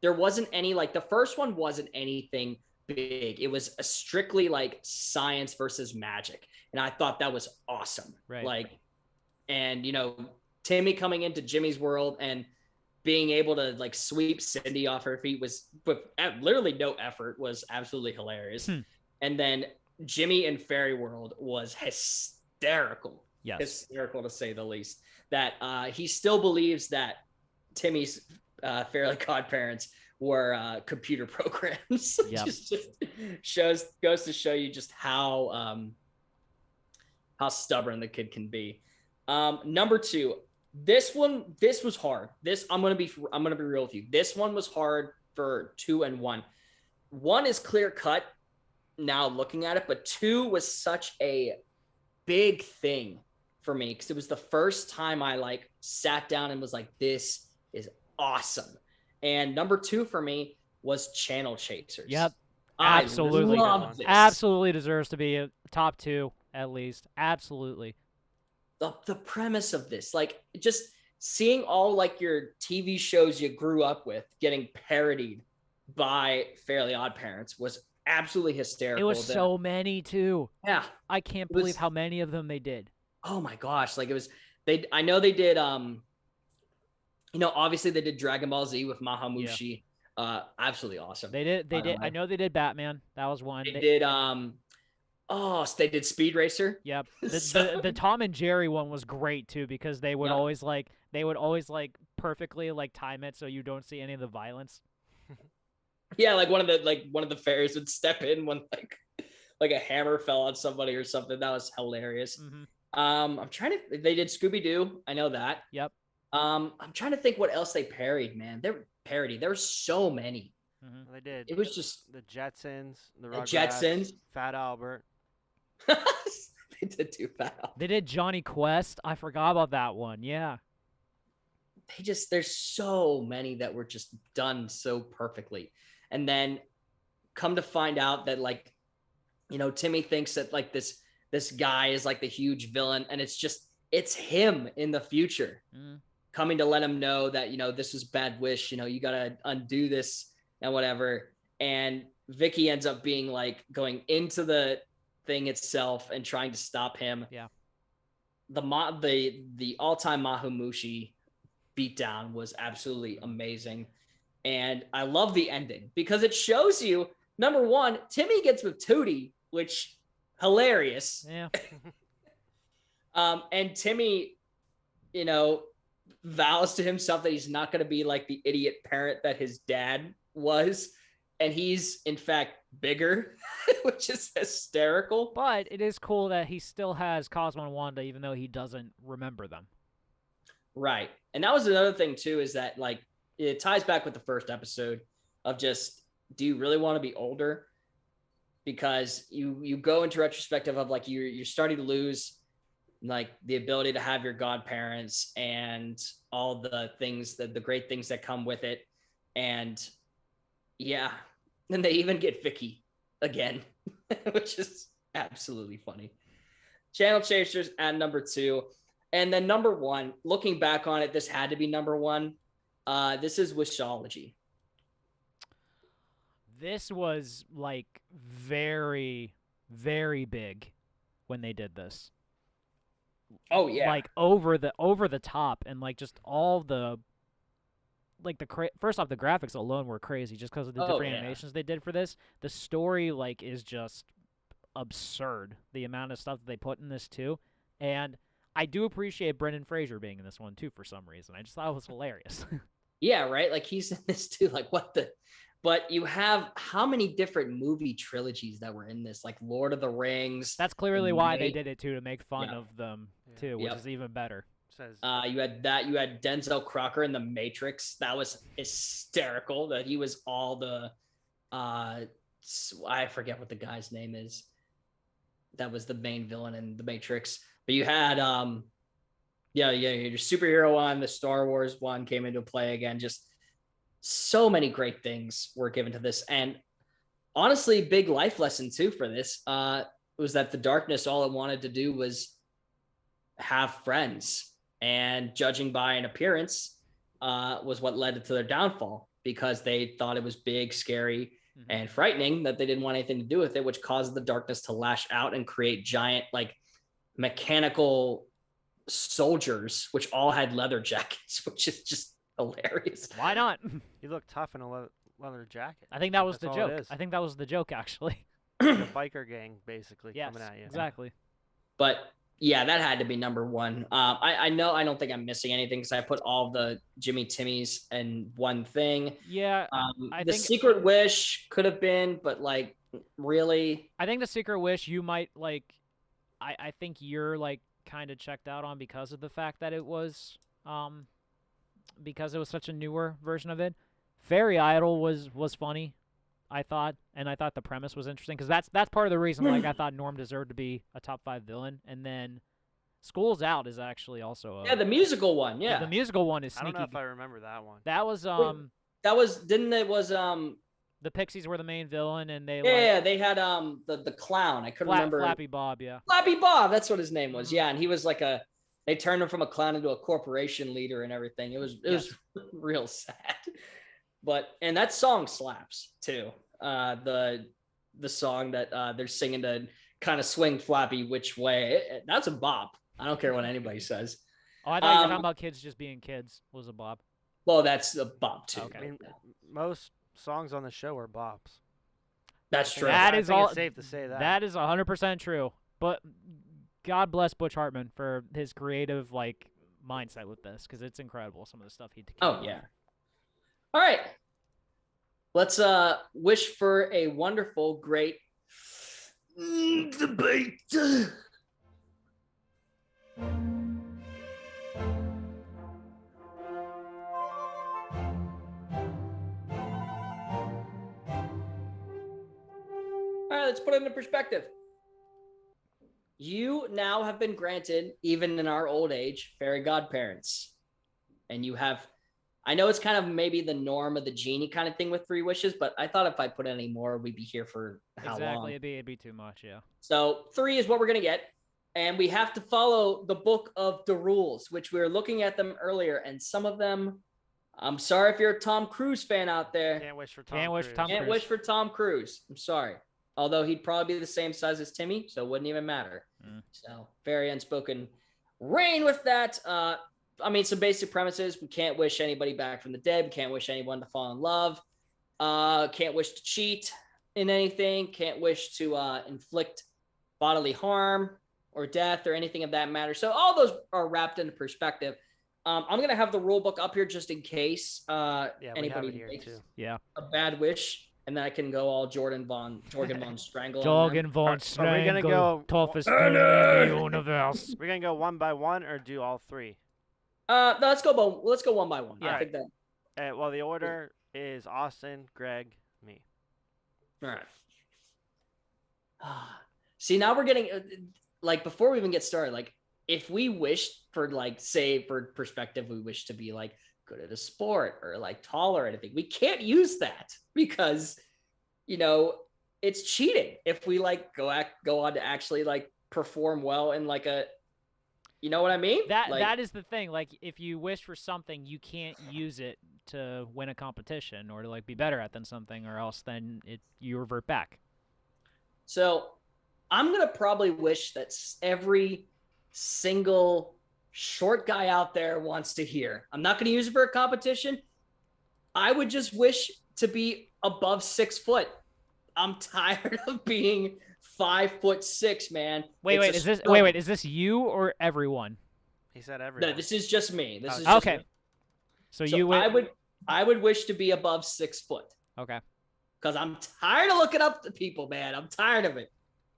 there wasn't any, like the first one wasn't anything big. It was a strictly like science versus magic. And I thought that was awesome. Right. Like, and Timmy coming into Jimmy's world and being able to like sweep Cindy off her feet was with literally no effort was absolutely hilarious. And then Jimmy in Fairy World was hysterical. Yes. Hysterical to say the least. That he still believes that Timmy's Fairly Godparents were computer programs. Yep. just goes to show you just how stubborn the kid can be. Number 2, this was hard. I'm gonna be real with you. This one was hard for 2 and 1. 1 is clear cut now looking at it, but 2 was such a big thing for me because it was the first time I like sat down and was like, this is awesome. And number 2 for me was Channel Chasers. Yep. I Absolutely. love this. Absolutely deserves to be a top 2 at least. Absolutely. The premise of this, like just seeing all like your TV shows you grew up with getting parodied by Fairly Odd Parents was absolutely hysterical. It was so many too. Yeah. I can't believe how many of them they did. Oh my gosh. Like it was, I know they did, obviously they did Dragon Ball Z with Mahamushi. Yeah. Absolutely awesome. They did. I know they did Batman. That was one. They did, they did Speed Racer. Yep. The Tom and Jerry one was great too because they would always perfectly like time it so you don't see any of the violence. Yeah, like one of the fairies would step in when like a hammer fell on somebody or something. That was hilarious. Mm-hmm. They did Scooby-Doo. I know that. Yep. I'm trying to think what else they parodied, man. There were so many. Mm-hmm. They did. It was just the Jetsons, the Jetsons, Fat Albert. They did do Fat. They did Johnny Quest. I forgot about that one. Yeah. There's so many that were just done so perfectly. And then come to find out that Timmy thinks that like this guy is like the huge villain, and it's him in the future coming to let him know that, this is bad wish, you got to undo this and whatever. And Vicky ends up being like going into the thing itself and trying to stop him. Yeah. The all-time Mahamushi beatdown was absolutely amazing. And I love the ending because it shows you, number 1, Timmy gets with Tootie, which hilarious. Yeah. And Timmy, vows to himself that he's not going to be like the idiot parent that his dad was. And he's in fact bigger, which is hysterical. But it is cool that he still has Cosmo and Wanda, even though he doesn't remember them. Right. And that was another thing too, is that like, it ties back with the first episode of just, do you really want to be older? Because you go into retrospective of like, you're starting to lose like the ability to have your godparents and all the things, the great things that come with it. And yeah, then they even get Vicky again, which is absolutely funny. Channel Chasers at number 2. And then number 1, looking back on it, this had to be number 1. This is Wishology. This was like very, very big when they did this. Oh yeah, like over the top, and like just all the like first off, the graphics alone were crazy just because of the different animations they did for this. The story like is just absurd. The amount of stuff that they put in this too, and I do appreciate Brendan Fraser being in this one too for some reason. I just thought it was hilarious. Yeah, right. Like he's in this too. Like what the. But you have how many different movie trilogies that were in this, like Lord of the Rings. That's clearly why they did it too, to make fun of them too, which Yep. is even better. You had Denzel Crocker in The Matrix. That was hysterical. That he was all the, I forget what the guy's name is. That was the main villain in The Matrix. But you had, your superhero one, the Star Wars one came into play again. Just so many great things were given to this. And honestly, big life lesson too for this was that the darkness, all it wanted to do was have friends. And judging by an appearance was what led to their downfall, because they thought it was big, scary, and frightening, that they didn't want anything to do with it, which caused the darkness to lash out and create giant, like, mechanical soldiers, which all had leather jackets, which is just hilarious. Why not? He looked tough in a leather jacket. I think that was That's the all joke. it is. I think that was the joke, actually. Like a biker gang, basically, Yes, coming at you. exactly. But Yeah, that had to be number one. I know I don't think I'm missing anything because I put all the Jimmy Timmys in one thing. Yeah, I The think Secret Wish could have been, but like really, I think the Secret Wish you might like. I think you're like kind of checked out on because of the fact that it was because it was such a newer version of it. Fairy Idol was funny, I thought, and I thought the premise was interesting because that's part of the reason like I thought Norm deserved to be a top 5 villain, and then School's Out is actually also a, yeah, the musical one, yeah. the musical one is I sneaky. don't know if I remember that one. That was That was didn't it was the Pixies were the main villain, and they yeah, they had the clown. I couldn't remember. Flappy Bob, yeah. Flappy Bob, that's what his name was. Yeah, and he was like they turned him from a clown into a corporation leader and everything. It was real sad. But and that song slaps too. The song that they're singing to kind of swing Flappy which way. That's a bop. I don't care what anybody says. Oh, I thought you were talking about kids just being kids. Was a bop. Well, that's a bop too. Okay. I mean, most songs on the show are bops. That's true. That I is think all. It's safe to say that. That is 100% true. But God bless Butch Hartman for his creative like mindset with this, because it's incredible some of the stuff he. Oh yeah. All right. Let's wish for a wonderful, great debate. All right, let's put it into perspective. You now have been granted, even in our old age, fairy godparents. And you have, I know it's kind of maybe the norm of the genie kind of thing with 3 wishes, but I thought if I put any more, we'd be here for how long? It'd be too much, yeah. So 3 is what we're going to get. And we have to follow the book of the rules, which we were looking at them earlier. And some of them, I'm sorry if you're a Tom Cruise fan out there. Can't wish for Tom Can't wish Cruise. Tom Can't Cruise. wish for Tom Cruise. I'm sorry. Although he'd probably be the same size as Timmy, so it wouldn't even matter. So very unspoken rain with that. I mean, some basic premises. We can't wish anybody back from the dead. We can't wish anyone to fall in love. Can't wish to cheat in anything. Can't wish to inflict bodily harm or death or anything of that matter. So all those are wrapped into perspective. I'm going to have the rule book up here just in case Yeah, we have anybody it here makes too. Yeah. a bad wish. And then I can go all Jorgen von Strangle. Jorgen von Are we gonna Strangle, go- toughest dude in the universe. We're gonna go one by one or do all 3? No, let's go one by one. Yeah. I think that. Well, the order is Austin, Greg, me. All right. See, now we're getting like before we even get started. Like, if we wish for like, say, for perspective, we wish to be like good at a sport or like tall or anything. We can't use that because, it's cheating if we like go on to actually like perform well in like a, you know what I mean? That is the thing. Like, if you wish for something, you can't use it to win a competition or to like be better at than something, or else then you revert back. So I'm gonna probably wish that every single short guy out there wants to hear. I'm not gonna use it for a competition. I would just wish to be above 6 foot. I'm tired of being 5'6", man. Wait, is this you or everyone? He said everyone. No, this is just me. This is okay. Just me. So So you would. I would wish to be above 6 foot Okay. because I'm tired of looking up to people, man. I'm tired of it.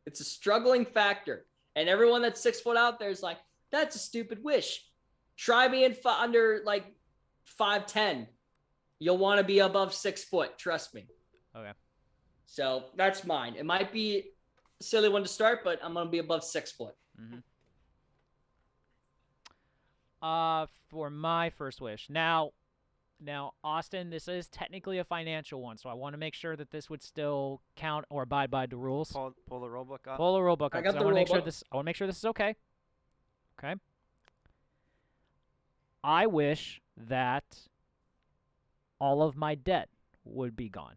It's a struggling factor, and everyone that's 6 foot out there is like, that's a stupid wish. Try me under like 5'10". You'll want to be above 6 foot. Trust me. Okay. So that's mine. It might be a silly one to start, but I'm gonna be above 6 foot. Mm-hmm. For my first wish. Now, Austin, this is technically a financial one, so I want to make sure that this would still count or abide by the rules. Pull the rule book up. Pull the rule book I up. got 'Cause the I want to rule make sure book. this. I want to make sure this is okay. Okay. I wish that all of my debt would be gone.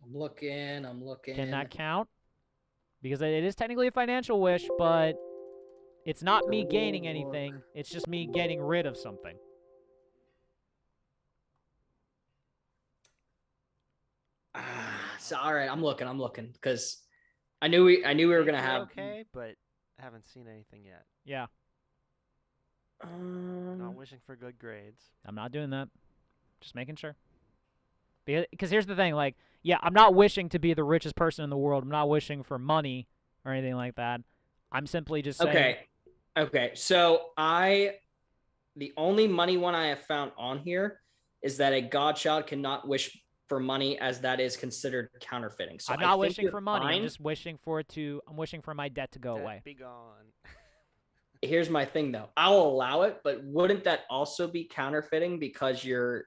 I'm looking. Can that count? Because it is technically a financial wish, but it's not me gaining anything. It's just me getting rid of something. So all right, I'm looking because I knew we were gonna Think have. okay, but haven't seen anything yet. Yeah, Not wishing for good grades. I'm not doing that. Just making sure. Because here's the thing, like, yeah, I'm not wishing to be the richest person in the world. I'm not wishing for money or anything like that. I'm simply just saying. Okay. So the only money one I have found on here is that a godchild cannot wish for money, as that is considered counterfeiting. So I'm not I think wishing you're for money. fine. I'm just wishing for it to. I'm wishing for my debt to go away. Be gone. Here's my thing though. I'll allow it, but wouldn't that also be counterfeiting because you're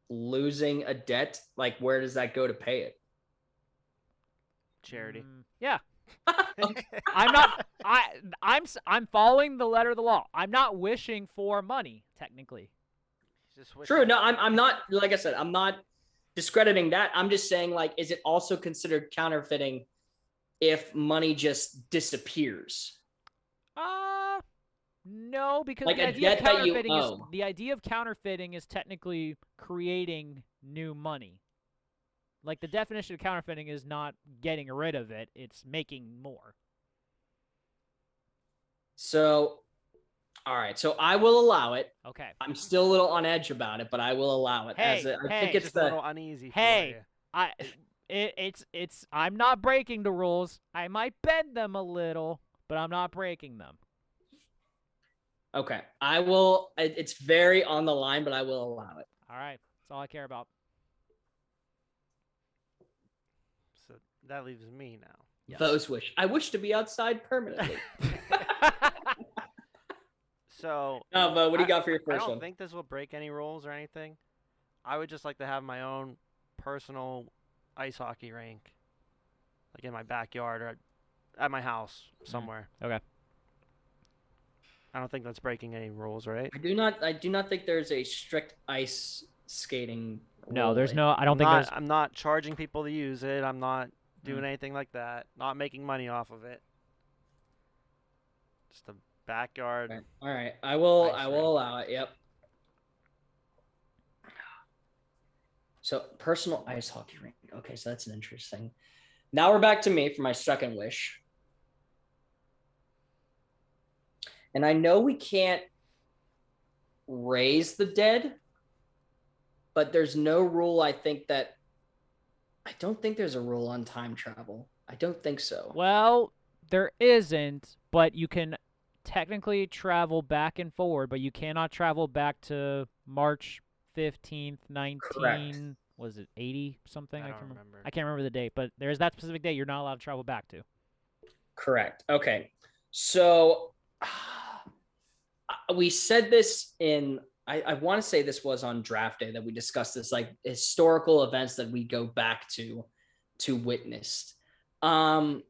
losing a debt? Like, where does that go to pay it? Charity. Yeah. I'm not. I'm following the letter of the law. I'm not wishing for money, technically. Just wishing. True. No, I'm not. Like I said, I'm not discrediting that. I'm just saying, like, is it also considered counterfeiting if money just disappears? No, because Like the a idea of debt that you counterfeiting is owe. the idea of counterfeiting is technically creating new money. Like the definition of counterfeiting is not getting rid of it; it's making more. So, all right. So I will allow it. Okay. I'm still a little on edge about it, but I will allow it. Hey, I think it's Just a little uneasy for Hey, you. it's. I'm not breaking the rules. I might bend them a little, but I'm not breaking them. Okay. I will. It's very on the line, but I will allow it. All right, that's all I care about. So that leaves me now. Yes. Those wish. I wish to be outside permanently. So. No, but what do you got for your I first don't one? think this will break any rules or anything. I would just like to have my own personal ice hockey rink, like in my backyard or at my house somewhere. Okay. I don't think that's breaking any rules, right? I do not think there's a strict ice skating. No, there's rule. no. I don't think there's. I'm not charging people to use it. I'm not doing anything like that. Not making money off of it. Just a backyard. Okay. All right. I will Ice rink. allow it. Yep. So personal ice hockey rink. Okay, so that's an interesting. Now we're back to me for my second wish. And I know we can't raise the dead, but there's no rule. I don't think there's a rule on time travel. I don't think so. Well, there isn't, but you can technically travel back and forward, but you cannot travel back to March 15th, 19. Correct. Was it 80 something? I can't don't remember. remember. I can't remember the date, but there's that specific date you're not allowed to travel back to. Correct. Okay. So we said this in, I want to say this was on draft day that we discussed this, like historical events that we go back to witness. In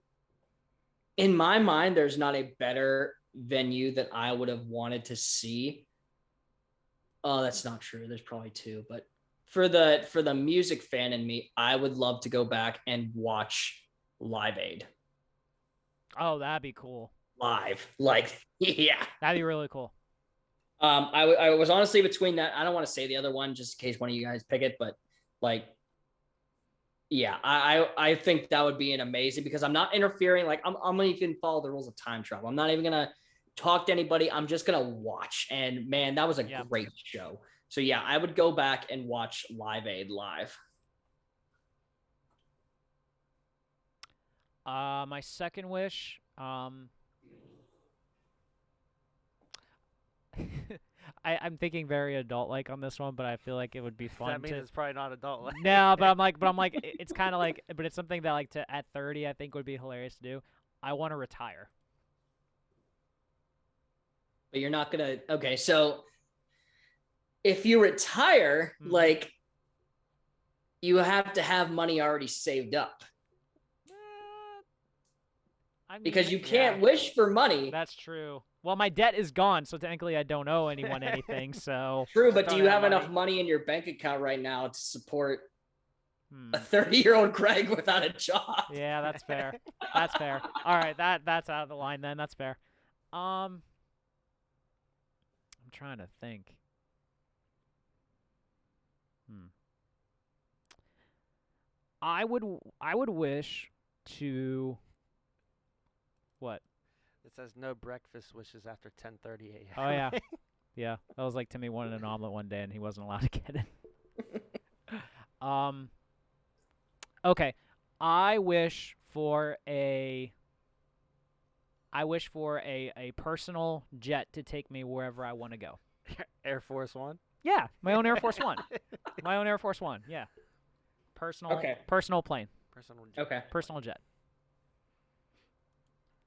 my mind, there's not a better venue that I would have wanted to see. Oh, that's not true. There's probably two, but for the music fan in me, I would love to go back and watch Live Aid. Oh, that'd be cool. Live. Like, yeah. That'd be really cool. I was honestly between that. I don't want to say the other one just in case one of you guys pick it, but like, yeah, I think that would be an amazing, because I'm not interfering. Like I'm gonna even follow the rules of time travel. I'm not even gonna talk to anybody. I'm just gonna watch. And man, that was a great show. So yeah, I would go back and watch Live Aid live. My second wish, I'm thinking very adult-like on this one, but I feel like it would be fun. That means it's probably not adult. No, but I'm like, it's kind of like, but it's something that like at 30, I think would be hilarious to do. I want to retire. But you're not gonna. Okay, so if you retire, like, you have to have money already saved up. I mean, Because you can't wish for money. That's true. Well, my debt is gone, so technically I don't owe anyone anything. So True, but do you have money. enough money in your bank account right now to support a 30-year-old Greg without a job? Yeah, that's fair. That's fair. All right, that's out of the line then. That's fair. I'm trying to think. I would wish to What? It says no breakfast wishes after 10:30 a.m. Oh yeah, yeah. That was like Timmy wanted an omelet one day and he wasn't allowed to get it. Okay. I wish for a personal jet to take me wherever I want to go. Air Force One. Yeah, my own Air Force One. My own Air Force One. Yeah. Personal plane. Personal jet. Okay. Personal jet.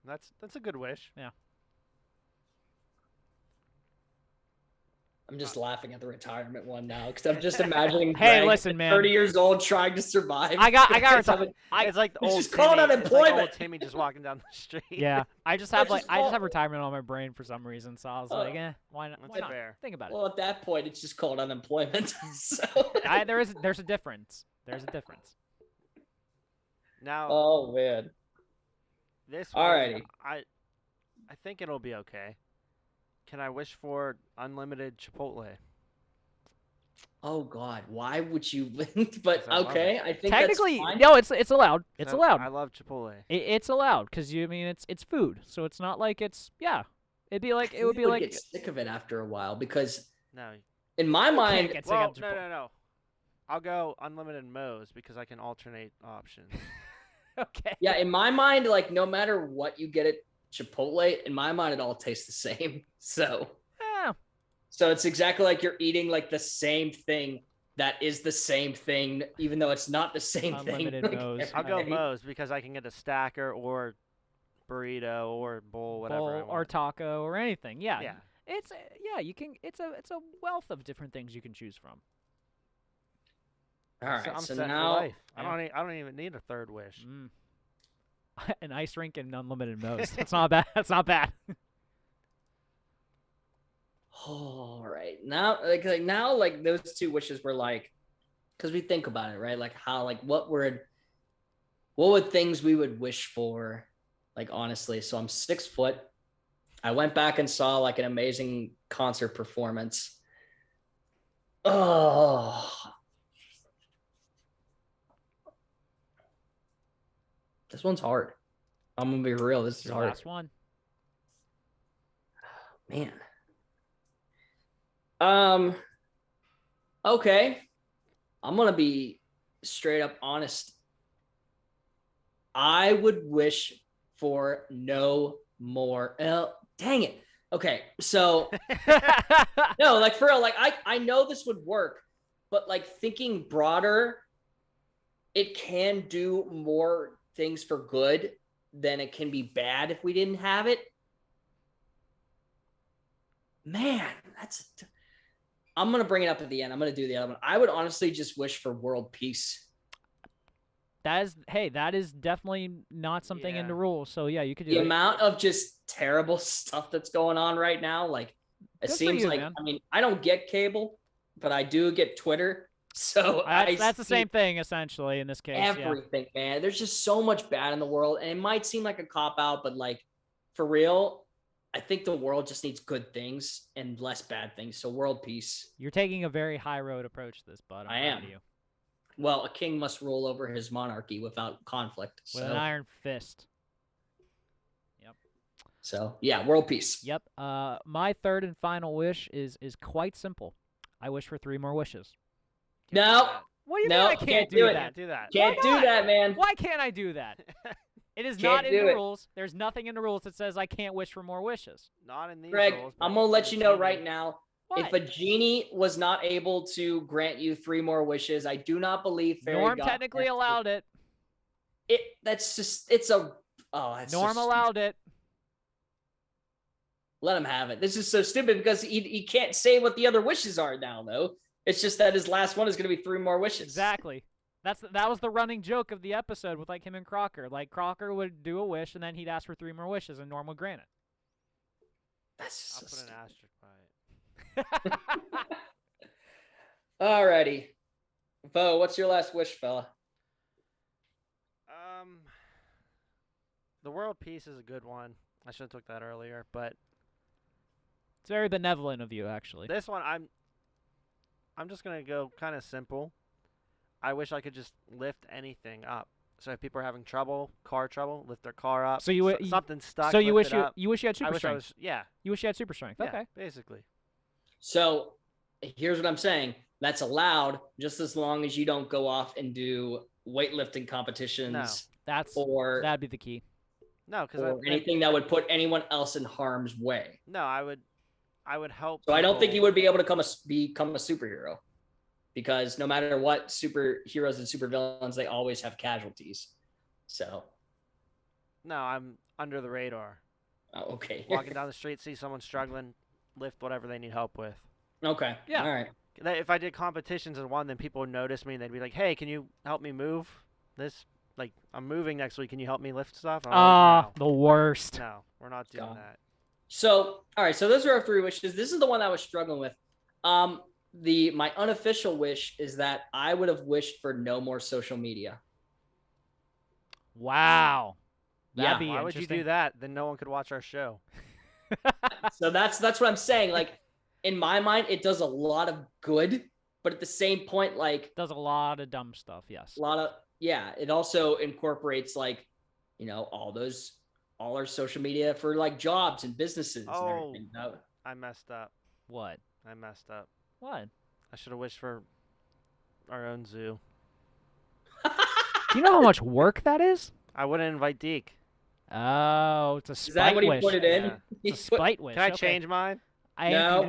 That's a good wish. Yeah. I'm just laughing at the retirement one now because I'm just imagining. Hey, Greg listen, at man. 30 years old trying to survive. I got It's retired. it's like the It's old just called Timmy. It's like unemployment. old Timmy just walking down the street. Yeah, I just That's have just I just have retirement on my brain for some reason, so I was like, why not? That's Why not? fair. Think about it. Well, at that point, it's just called unemployment. So. There's a difference. There's a difference. Now, Oh man. this one, Alrighty. I think it'll be okay. Can I wish for unlimited Chipotle? Oh God. Why would you? But 'Cause I love okay, I think Technically, that's fine. no, it's allowed. It's 'Cause allowed. I love Chipotle. It's allowed because it's food, so it's not like it's It'd be like it would be like get sick of it after a while because No. in my can't mind, get sick Well, of no, Chipotle. no. I'll go unlimited Moe's because I can alternate options. Okay. yeah, in my mind, like no matter what you get at Chipotle, in my mind, it all tastes the same. So it's exactly like you're eating like the same thing that is the same thing, even though it's not the same Unlimited thing. Moe's. I'll go every day. Moe's because I can get a stacker or burrito or bowl, whatever. I Bowl or want. taco or anything. Yeah. Yeah. It's you can. It's a wealth of different things you can choose from. All right, I'm so set now for life. Yeah. I don't even need a third wish. Mm. An ice rink and unlimited Moe's. That's not bad. That's not bad. all right, now like those two wishes were like, because we think about it, right? Like how like what would things we would wish for, like honestly. So I'm 6 foot. I went back and saw like an amazing concert performance. Oh. This one's hard. I'm gonna be real. This is Your hard. last one. Man. Okay. I'm gonna be straight up honest. I would wish for no more. Dang it. Okay, so no, like for real, like I know this would work, but like thinking broader, it can do more things for good than it can be bad if we didn't have it. Man, I'm gonna bring it up at the end. I'm gonna do the other one. I would honestly just wish for world peace. That is definitely not something in Yeah. the rules. So yeah, you could do The it. amount of just terrible stuff that's going on right now, like it Good for seems you, like man. I mean, I don't get cable, but I do get Twitter. So That's the see same thing essentially in this case. Yeah. everything, man. There's just so much bad in the world, and it might seem like a cop out, but like for real, I think the world just needs good things and less bad things. So world peace. You're taking a very high road approach to this, bud. I I'm proud am. of you. Well, a king must rule over his monarchy without conflict. With an iron fist. So yeah, world peace. Yep. My third and final wish is quite simple. I wish for 3 more wishes. No, What do you No, mean I can't can't do do it. that? Can't do that. can't do not? that, man. Why can't I do that? It is Can't not in do the it. rules. There's nothing in the rules that says I can't wish for more wishes. Not in these Greg, rules. but I'm gonna let in you the know TV. right now. What? If a genie was not able to grant you 3 more wishes, I do not believe fairy Norm god technically has to- allowed it. That's just it's a that's Norm just- allowed it. Let him have it. This is so stupid because he can't say what the other wishes are now though. It's just that his last one is going to be 3 more wishes. Exactly. That was the running joke of the episode with like him and Crocker. Like Crocker would do a wish and then he'd ask for 3 more wishes and Norm would grant it. That's I'll just put so an asterisk by it. Alrighty. Bo, what's your last wish, fella? The world peace is a good one. I should have took that earlier, but It's very benevolent of you, actually. this one I'm just gonna go kind of simple. I wish I could just lift anything up. So if people are having car trouble, lift their car up. So you would- something stuck. So you lift wish it you up. you wish you had I super wish I strength. was. Yeah. You wish you had super strength. Yeah, Okay. basically. So here's what I'm saying. That's allowed just as long as you don't go off and do weightlifting competitions or That'd be the key. No, because or anything that would put anyone else in harm's way. No, I would help. So I don't think people- you would be able to become a superhero, because no matter what superheroes and supervillains, they always have casualties. So, No, I'm under the radar. oh, okay. Walking down the street, see someone struggling, lift whatever they need help with. Okay. Yeah. All right. If I did competitions and won, then people would notice me and they'd be like, "Hey, can you help me move this? Like, I'm moving next week. Can you help me lift stuff?" I'm like, The worst. no, we're not doing God. that. So, all right. So those are our 3 wishes. This is the one I was struggling with. My unofficial wish is that I would have wished for no more social media. Wow. Yeah. That'd be Why would you interesting. do that? Then no one could watch our show. So that's what I'm saying. Like, in my mind, it does a lot of good, but at the same point, like Does a lot of dumb stuff. Yes. a lot of it also incorporates like, all our social media for like jobs and businesses and everything. No. I messed up. What? I messed up. What? I should have wished for our own zoo. Do you know how much work that is? I wouldn't invite Deke. Oh, it's a Is spite that what he wish. put it in? Yeah. It's a spite wish. Can I okay. change mine? No.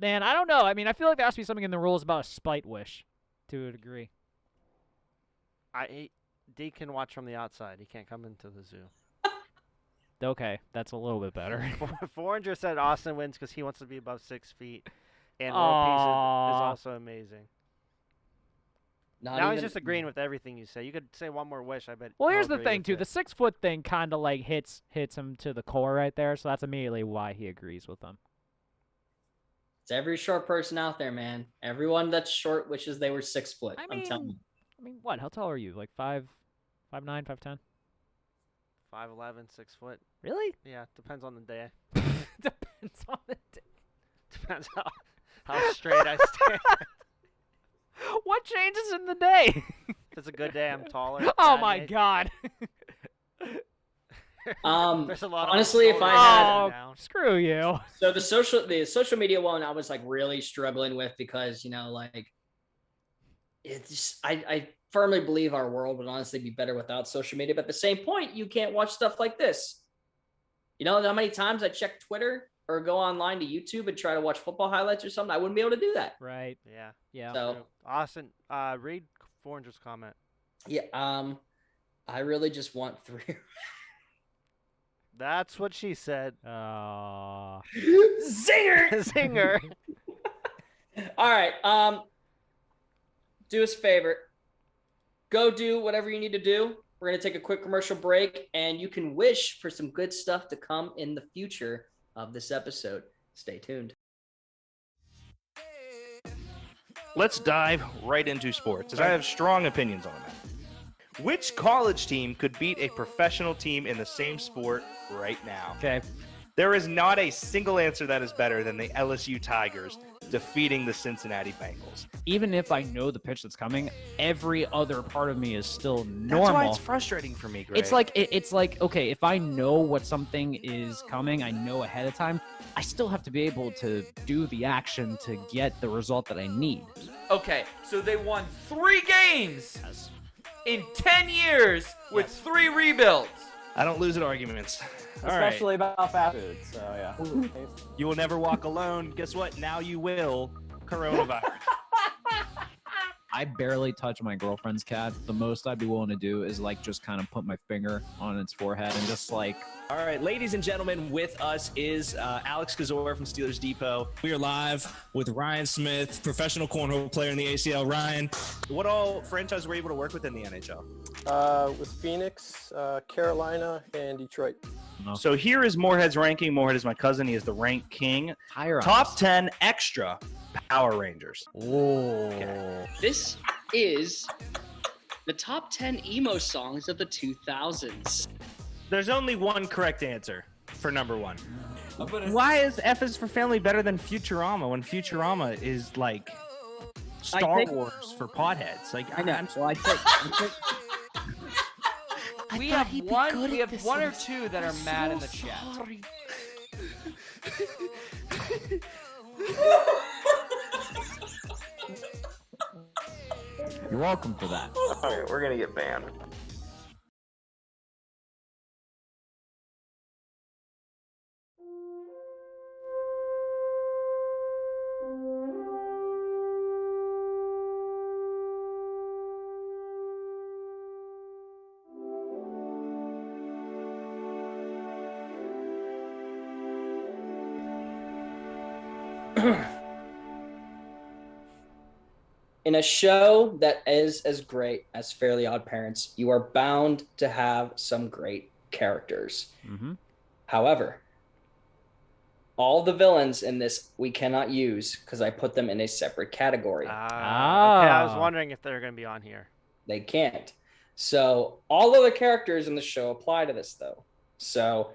Man, I don't know. I mean, I feel like there has to be something in the rules about a spite wish, to a degree. Deke can watch from the outside. He can't come into the zoo. Okay, that's a little bit better. Foreigner said Austin wins because he wants to be above 6 feet, and world peace is Aw. also amazing. Not Now he's even- just agreeing with everything you say. You could say one more wish. I bet. Well, he'll here's the agree thing with too. it. The 6-foot thing kind of like hits him to the core right there. So that's immediately why he agrees with them. It's every short person out there, man. Everyone that's short wishes they were 6 foot. I I'm telling you. mean, what? How tall are you? Like 5'9", 5'10"? 5'11", 6 foot. Really? Yeah, depends on the day. Depends on the day. Depends how straight I stand. What changes in the day? If it's a good day, I'm taller. Oh Bad my day- god. There's a lot of honestly, if I shoulders had- going Oh, down. screw you. So the social media one I was like really struggling with because like it's just, I firmly believe our world would honestly be better without social media, but at the same point you can't watch stuff like this. You know how many times I check Twitter or go online to YouTube and try to watch football highlights or something? I wouldn't be able to do that. Right. Yeah. Yeah. So True. Austin, read Foreigners' comment. yeah, I really just want 3. That's what she said. Zinger. Zinger. All right. Do us a favor. Go do whatever you need to do. We're going to take a quick commercial break, and you can wish for some good stuff to come in the future of this episode. Stay tuned. Let's dive right into sports, as I have strong opinions on that. Which college team could beat a professional team in the same sport right now? Okay. There is not a single answer that is better than the LSU Tigers defeating the Cincinnati Bengals. Even if I know the pitch that's coming, every other part of me is still normal. That's why it's frustrating for me, Greg. It's like okay, if I know what something is coming, I know ahead of time. I still have to be able to do the action to get the result that I need. Okay, so they won 3 games in 10 years with 3 rebuilds. I don't lose at arguments. All right. Especially about fast food. So yeah. You will never walk alone. Guess what? Now you will. Coronavirus. I barely touch my girlfriend's cat. The most I'd be willing to do is like just kind of put my finger on its forehead and just like. All right, ladies and gentlemen, with us is Alex Kazor from Steelers Depot. We are live with Ryan Smith, professional cornhole player in the ACL. Ryan, What all franchises were you able to work with in the NHL? With Phoenix, Carolina, and Detroit. So here is Moorhead's ranking. Moorhead is my cousin. He is the rank king. Higher Top 10 extra Power Rangers. Oh. This is the top 10 emo songs of the 2000s. There's only one correct answer for number 1. Why is F is for Family better than Futurama when Futurama is like Star think- Wars for potheads? Like I know. I'm- So I think We have one or two that are mad in the chat. You're welcome for that. Okay, we're gonna get banned. In a show that is as great as Fairly Odd Parents, you are bound to have some great characters. Mm-hmm. However, all the villains in this we cannot use because I put them in a separate category. Okay, I was Ah. wondering if they're going to be on here. They can't. So all other characters in the show apply to this, though. So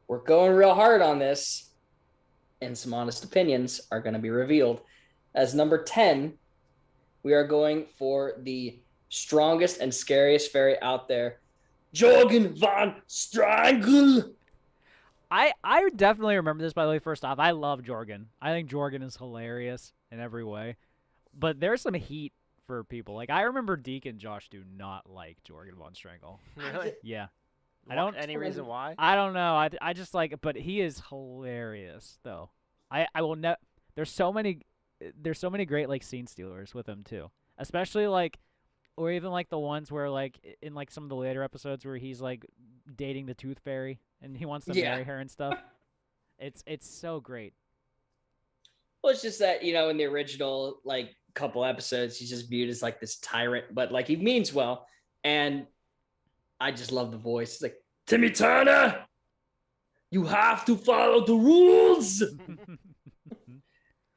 we're going real hard on this, and some honest opinions are going to be revealed. As number 10, we are going for the strongest and scariest fairy out there, Jorgen von Strangle. I definitely remember this, by the way. First off, I love Jorgen. I think Jorgen is hilarious in every way. But there's some heat for people. Like, I remember Deke and Josh do not like Jorgen von Strangle. Really? Yeah. I don't. Any reason why? I don't know. I just like, but he is hilarious though. I will There's so many great like scene stealers with him too. Especially like, or even like the ones where like in like some of the later episodes where he's like dating the Tooth Fairy and he wants to marry her and stuff. It's so great. Well, it's just that, in the original like couple episodes, he's just viewed as like this tyrant, but like he means well. And I just love the voice. It's like, Timmy Turner, you have to follow the rules.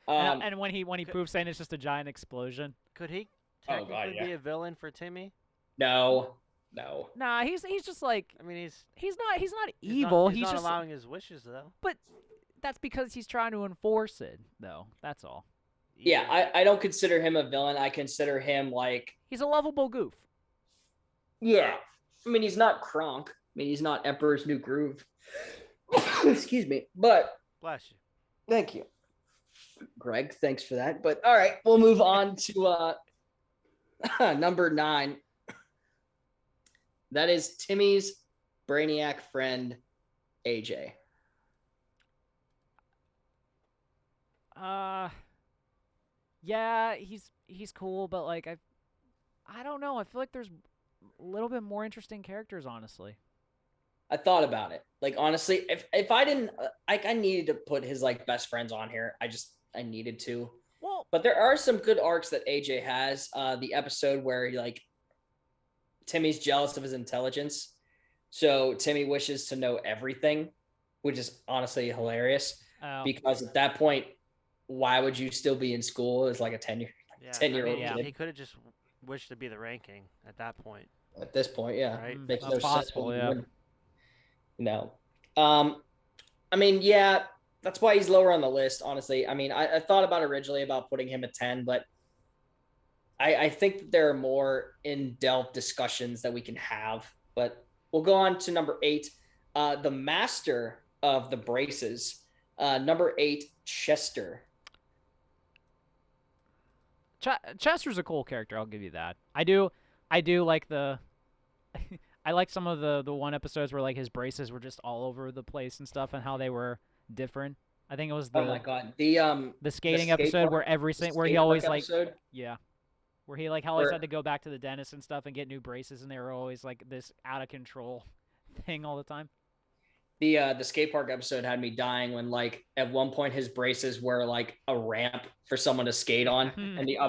And when he proves saying it's just a giant explosion. Could he technically be a villain for Timmy? No. Nah, he's just like, I mean, he's not evil. He's not just allowing his wishes though. But that's because he's trying to enforce it, though. That's all. Yeah, I don't consider him a villain. I consider him like, he's a lovable goof. Yeah. I mean, he's not Kronk. I mean, he's not Emperor's New Groove. Excuse me. But bless you. Thank you, Greg. Thanks for that. But all right, we'll move on to number 9. That is Timmy's brainiac friend, AJ. Yeah, he's cool, but like I don't know. I feel like there's a little bit more interesting characters, honestly. I thought about it. Like, honestly, if I didn't, I needed to put his like best friends on here. I needed to. Well, but there are some good arcs that AJ has. The episode where Timmy's jealous of his intelligence, so Timmy wishes to know everything, which is honestly hilarious. Because at that point, why would you still be in school as like a 10-year-old kid? He could have just wished to be the ranking at that point. At this point, yeah, right? Makes That's no possible, sense. yeah. No. I mean, yeah, that's why he's lower on the list, honestly. I mean, I thought about originally about putting him at 10, but I think that there are more in-depth discussions that we can have. But we'll go on to number 8, the master of the braces. Number 8, Chester. Chester's a cool character. I'll give you that. I do like the. I like some of the one episodes where like his braces were just all over the place and stuff, and how they were different. I think it was the oh my god, the skating episode where where he always like where he like always had to go back to the dentist and stuff and get new braces, and they were always like this out of control thing all the time. The skate park episode had me dying when like at one point his braces were like a ramp for someone to skate on, and the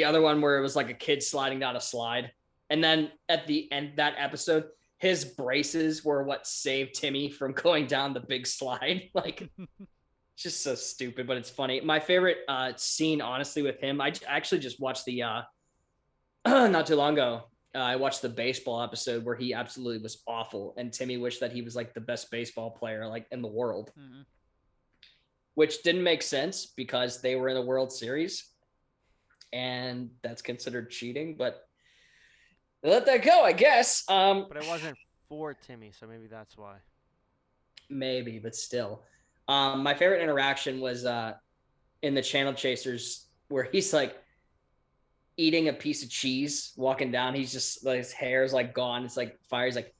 other one where it was like a kid sliding down a slide. And then at the end of that episode, his braces were what saved Timmy from going down the big slide. Like, it's just so stupid, but it's funny. My favorite scene, honestly, with him, I actually just watched the not too long ago. I watched the baseball episode where he absolutely was awful, and Timmy wished that he was like the best baseball player like in the world, which didn't make sense because they were in the World Series, and that's considered cheating. But let that go, I guess. But it wasn't for Timmy, so maybe that's why. Maybe, but still. My favorite interaction was in the Channel Chasers where he's like eating a piece of cheese, walking down. He's just like his hair is like gone. It's like fire. He's like,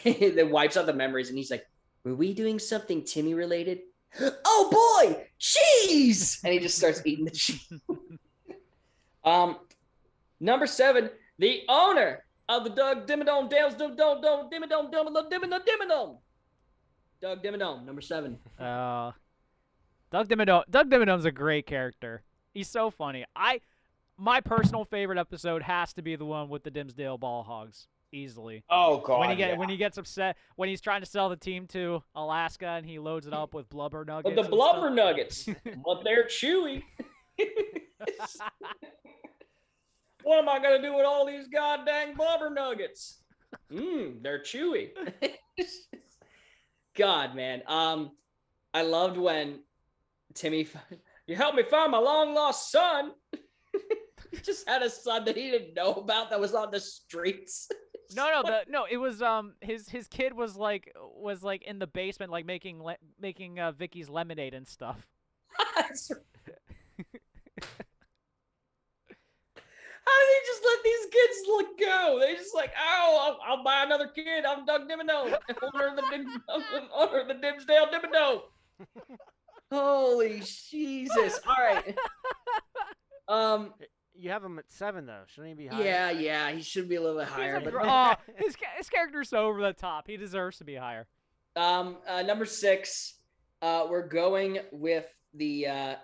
that wipes out the memories, and he's like, "Were we doing something Timmy related?" Oh boy, cheese! And he just starts eating the cheese. Number 7, the owner of the Doug Dimmadome Dales Dimmadome Dimmadome. Doug Dimmadome, number 7. Doug Dimmadome's a great character. He's so funny. My personal favorite episode has to be the one with the Dimsdale Ball Hogs, easily. Oh god. When he gets upset, when he's trying to sell the team to Alaska and he loads it up with blubber nuggets. With the blubber nuggets, but they're chewy. What am I gonna do with all these goddamn blubber nuggets? They're chewy. God, man. I loved when Timmy, you helped me find my long lost son. He just had a son that he didn't know about that was on the streets. No, it was his kid was like in the basement like making Vicky's lemonade and stuff. How did he just let these kids go? They just like, oh, I'll buy another kid. I'm Doug Dimmadome, owner of the Dimsdale Dimmadome. Holy Jesus! All right. You have him at 7 though. Shouldn't he be higher? Yeah, he should be a little bit higher. But his character's so over the top. He deserves to be higher. Number 6, we're going with the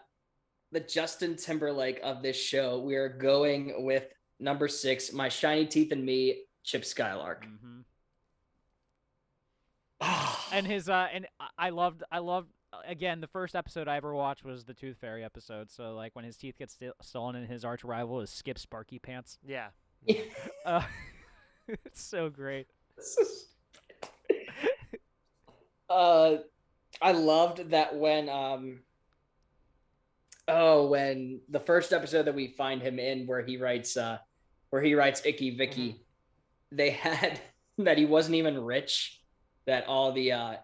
Justin Timberlake of this show. We are going with number 6, My Shiny Teeth and Me, Chip Skylark. Mm-hmm. And his and I loved again, the first episode I ever watched was the Tooth Fairy episode. So like when his teeth get stolen and his arch rival is Skip Sparky Pants. Yeah. It's so great. I loved that when when the first episode that we find him in where he writes Icky Vicky, they had that he wasn't even rich, that all the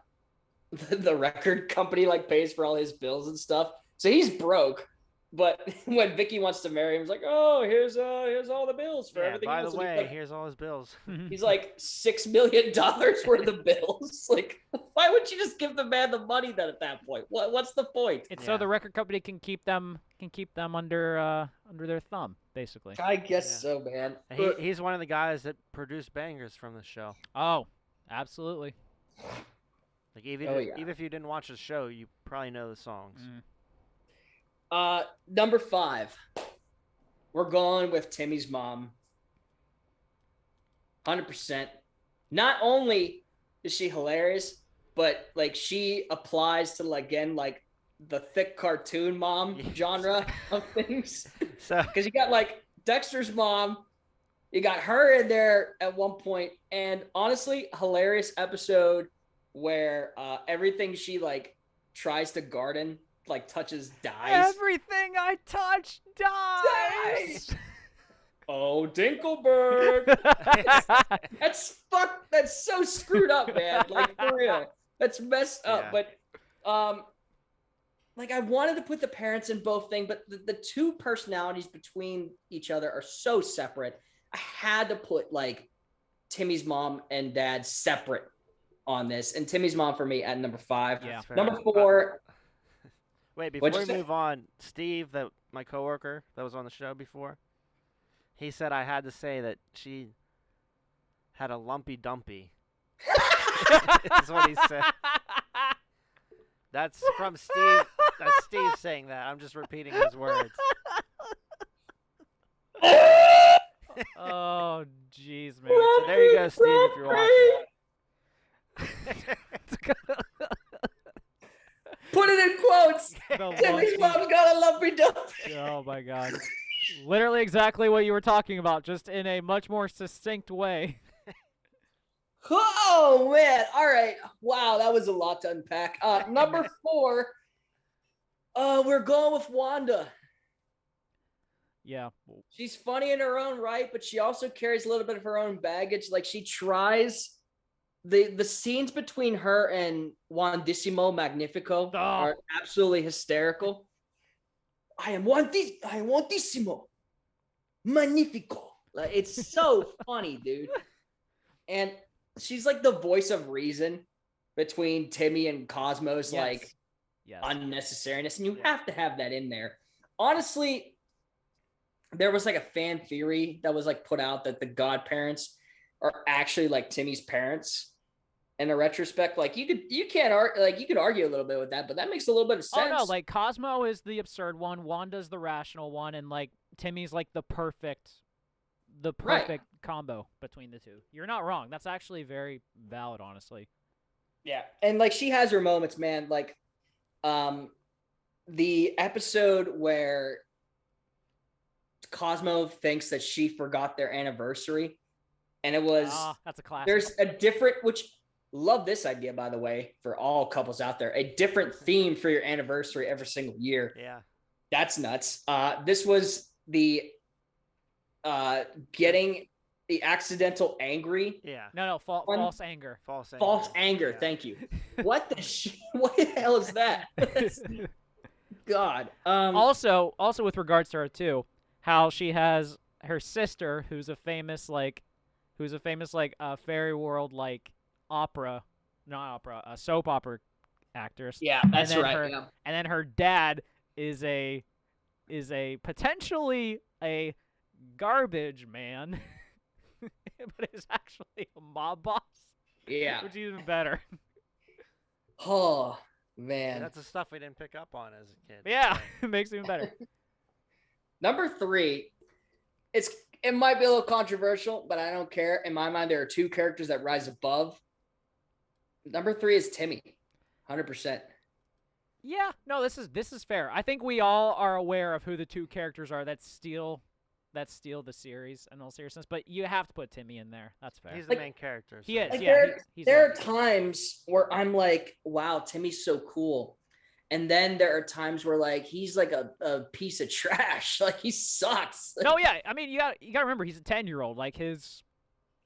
record company like pays for all his bills and stuff. So he's broke. But when Vicky wants to marry him, he's like, "Oh, here's all the bills for everything." By the else. way, Like, here's all his bills. he's like $6 million worth of bills. Like, why would you just give the man the money then at that point? What's the point? It's so the record company can keep them under their thumb, basically. I guess so, man. He's one of the guys that produced bangers from the show. Oh, absolutely. Like even if you didn't watch the show, you probably know the songs. Number 5, we're going with Timmy's mom. 100%. Not only is she hilarious, but like she applies to like the thick cartoon mom genre of things. Because you got like Dexter's mom, you got her in there at one point, and honestly, hilarious episode where everything she like tries to garden like touches dies. Everything I touch dies. Oh, Dinkelberg. That's so screwed up, man. Like for real. That's messed up. But like I wanted to put the parents in both things, but the two personalities between each other are so separate. I had to put like Timmy's mom and dad separate on this, and Timmy's mom for me at number 5. Yeah. Number 4. Wait, before we move on, Steve, my coworker that was on the show before, he said I had to say that she had a lumpy dumpy. That's what he said. That's from Steve. That's Steve saying that. I'm just repeating his words. Oh, jeez, man. So there you go, Steve, if you're watching. Put it in quotes. Timmy's mom's got a lumpy dumpy. Oh my god. Literally exactly what you were talking about, just in a much more succinct way. Oh man. All right. Wow, that was a lot to unpack. Number 4. We're going with Wanda. Yeah. She's funny in her own right, but she also carries a little bit of her own baggage. Like she tries the scenes between her and Juandissimo Magnifico are absolutely hysterical. I am Juandissimo Magnifico. Like, it's so funny, dude. And she's like the voice of reason between Timmy and Cosmo's unnecessariness, and you have to have that in there. Honestly, there was like a fan theory that was like put out that the godparents are actually like Timmy's parents. In a retrospect, like you could argue a little bit with that, but that makes a little bit of sense. Oh no, like Cosmo is the absurd one, Wanda's the rational one, and like Timmy's like the perfect combo between the two. You're not wrong. That's actually very valid, honestly. Yeah, and like she has her moments, man. Like, the episode where Cosmo thinks that she forgot their anniversary, and it was that's a classic. There's a different, which love this idea, by the way, for all couples out there, a different theme for your anniversary every single year. Yeah, that's nuts. This was the getting the accidental angry. Yeah. No, false anger. False anger. Yeah. Thank you. What the what the hell is that? God. Also with regards to her too, how she has her sister who's a famous fairy world like soap opera actress. Yeah, that's right. And then her dad is a potentially a garbage man, but is actually a mob boss. Yeah, which is even better. Oh man, that's the stuff we didn't pick up on as a kid. Yeah, it makes it even better. Number 3, it might be a little controversial, but I don't care. In my mind, there are 2 characters that rise above. Number 3 is Timmy, 100%. Yeah, no, this is fair. I think we all are aware of who the 2 characters are that steal the series in all seriousness, but you have to put Timmy in there. That's fair. He's the main character. So. He is. Like Yeah, there are times where I'm like, wow, Timmy's so cool. And then there are times where like he's like a piece of trash. Like he sucks. No, yeah. I mean, you got to remember he's a 10-year-old. Like his.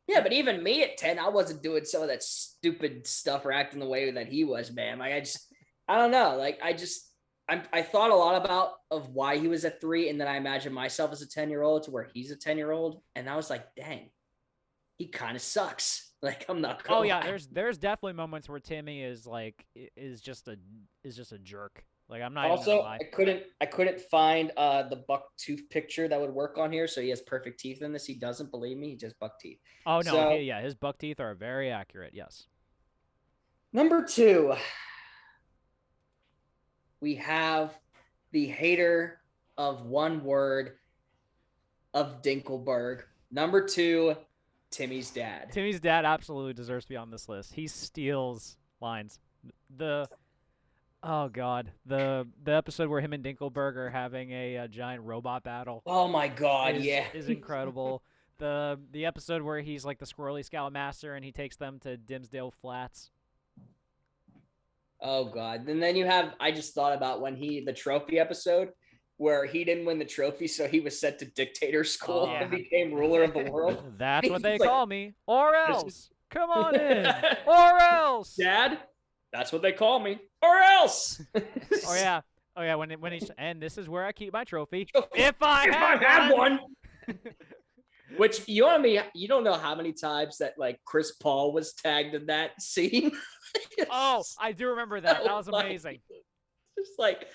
Yeah, but even me at 10, I wasn't doing some of that stupid stuff or acting the way that he was, man. Like I don't know. Like I thought a lot of why he was at 3, and then I imagined myself as a 10-year-old to where he's a 10-year-old, and I was like, dang, he kind of sucks. Like I'm not gonna lie. There's definitely moments where Timmy is just a jerk. Like I'm not also even gonna lie. I couldn't find the buck tooth picture that would work on here, so he has perfect teeth in this. He doesn't believe me, he just buck teeth. Oh no, his buck teeth are very accurate. Yes. Number 2, we have the hater of one word of Dinkelberg. Number 2, Timmy's dad. Timmy's dad absolutely deserves to be on this list. He steals lines. The episode where him and Dinkelberg are having a giant robot battle. Oh my God, is incredible. The episode where he's like the Squirrely Scoutmaster and he takes them to Dimsdale Flats. Oh God. And then you have, I just thought about the trophy episode where he didn't win the trophy, so he was sent to dictator school and became ruler of the world. That's what they call me. Or else. Come on in. Or else. Dad, that's what they call me. Or else. Oh yeah. When he's, and this is where I keep my trophy. If I have one. Which you don't know how many times that like Chris Paul was tagged in that scene. Oh, I do remember that. That was amazing. Just like,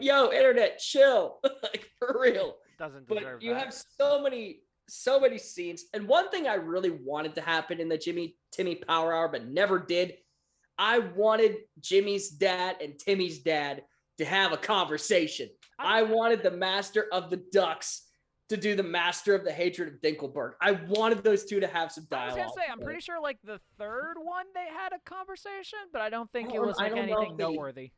yo, internet, chill. Like for real. Doesn't deserve but you that. have so many scenes. And one thing I really wanted to happen in the Timmy Power Hour, but never did. I wanted Jimmy's dad and Timmy's dad to have a conversation. I wanted the master of the Ducks to do the master of the hatred of Dinkelberg. I wanted those two to have some dialogue. I was gonna say, I'm pretty sure like the third one they had a conversation, but I don't think it was like anything noteworthy.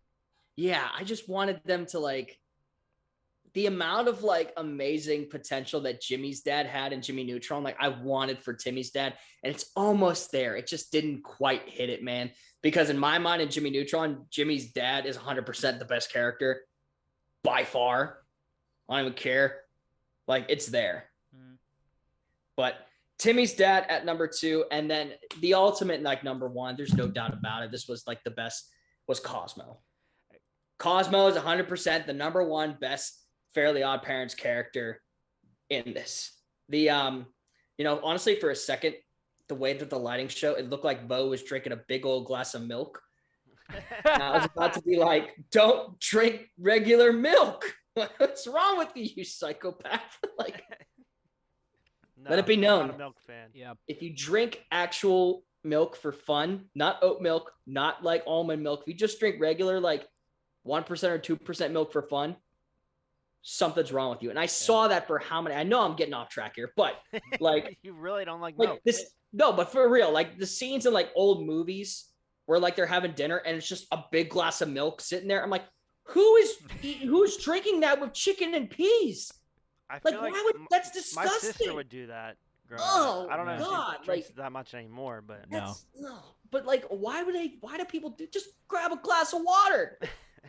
Yeah, I just wanted them to like the amount of like amazing potential that Jimmy's dad had in Jimmy Neutron. Like I wanted for Timmy's dad, and it's almost there. It just didn't quite hit it, man. Because in my mind, in Jimmy Neutron, Jimmy's dad is 100% the best character by far. I don't even care. Like, it's there. Mhm. But Timmy's dad at number 2, and then the ultimate, like, number 1, there's no doubt about it. This was, like, the best, was Cosmo. Cosmo is 100% the number 1 best Fairly Odd Parents character in this. Honestly, for a second, the way that the lighting show, it looked like Bo was drinking a big old glass of milk. And I was about to be like, don't drink regular milk. What's wrong with you psychopath? Like, No, let it be I'm known. not a milk fan. Yeah. If you drink actual milk for fun, not oat milk, not like almond milk, if you just drink regular, like 1% or 2% milk for fun, something's wrong with you. And I saw that for how many, I know I'm getting off track here, but like, You really don't like like milk. this, no, but for real, like the scenes in like old movies where like they're having dinner and it's just a big glass of milk sitting there. I'm like, who's drinking that with chicken and peas? I Like, feel like why would, that's my sister disgusting. would do that. growing Oh, up. I don't know God, if she drinks like- that much anymore, but No. No, but like, why do people just grab a glass of water?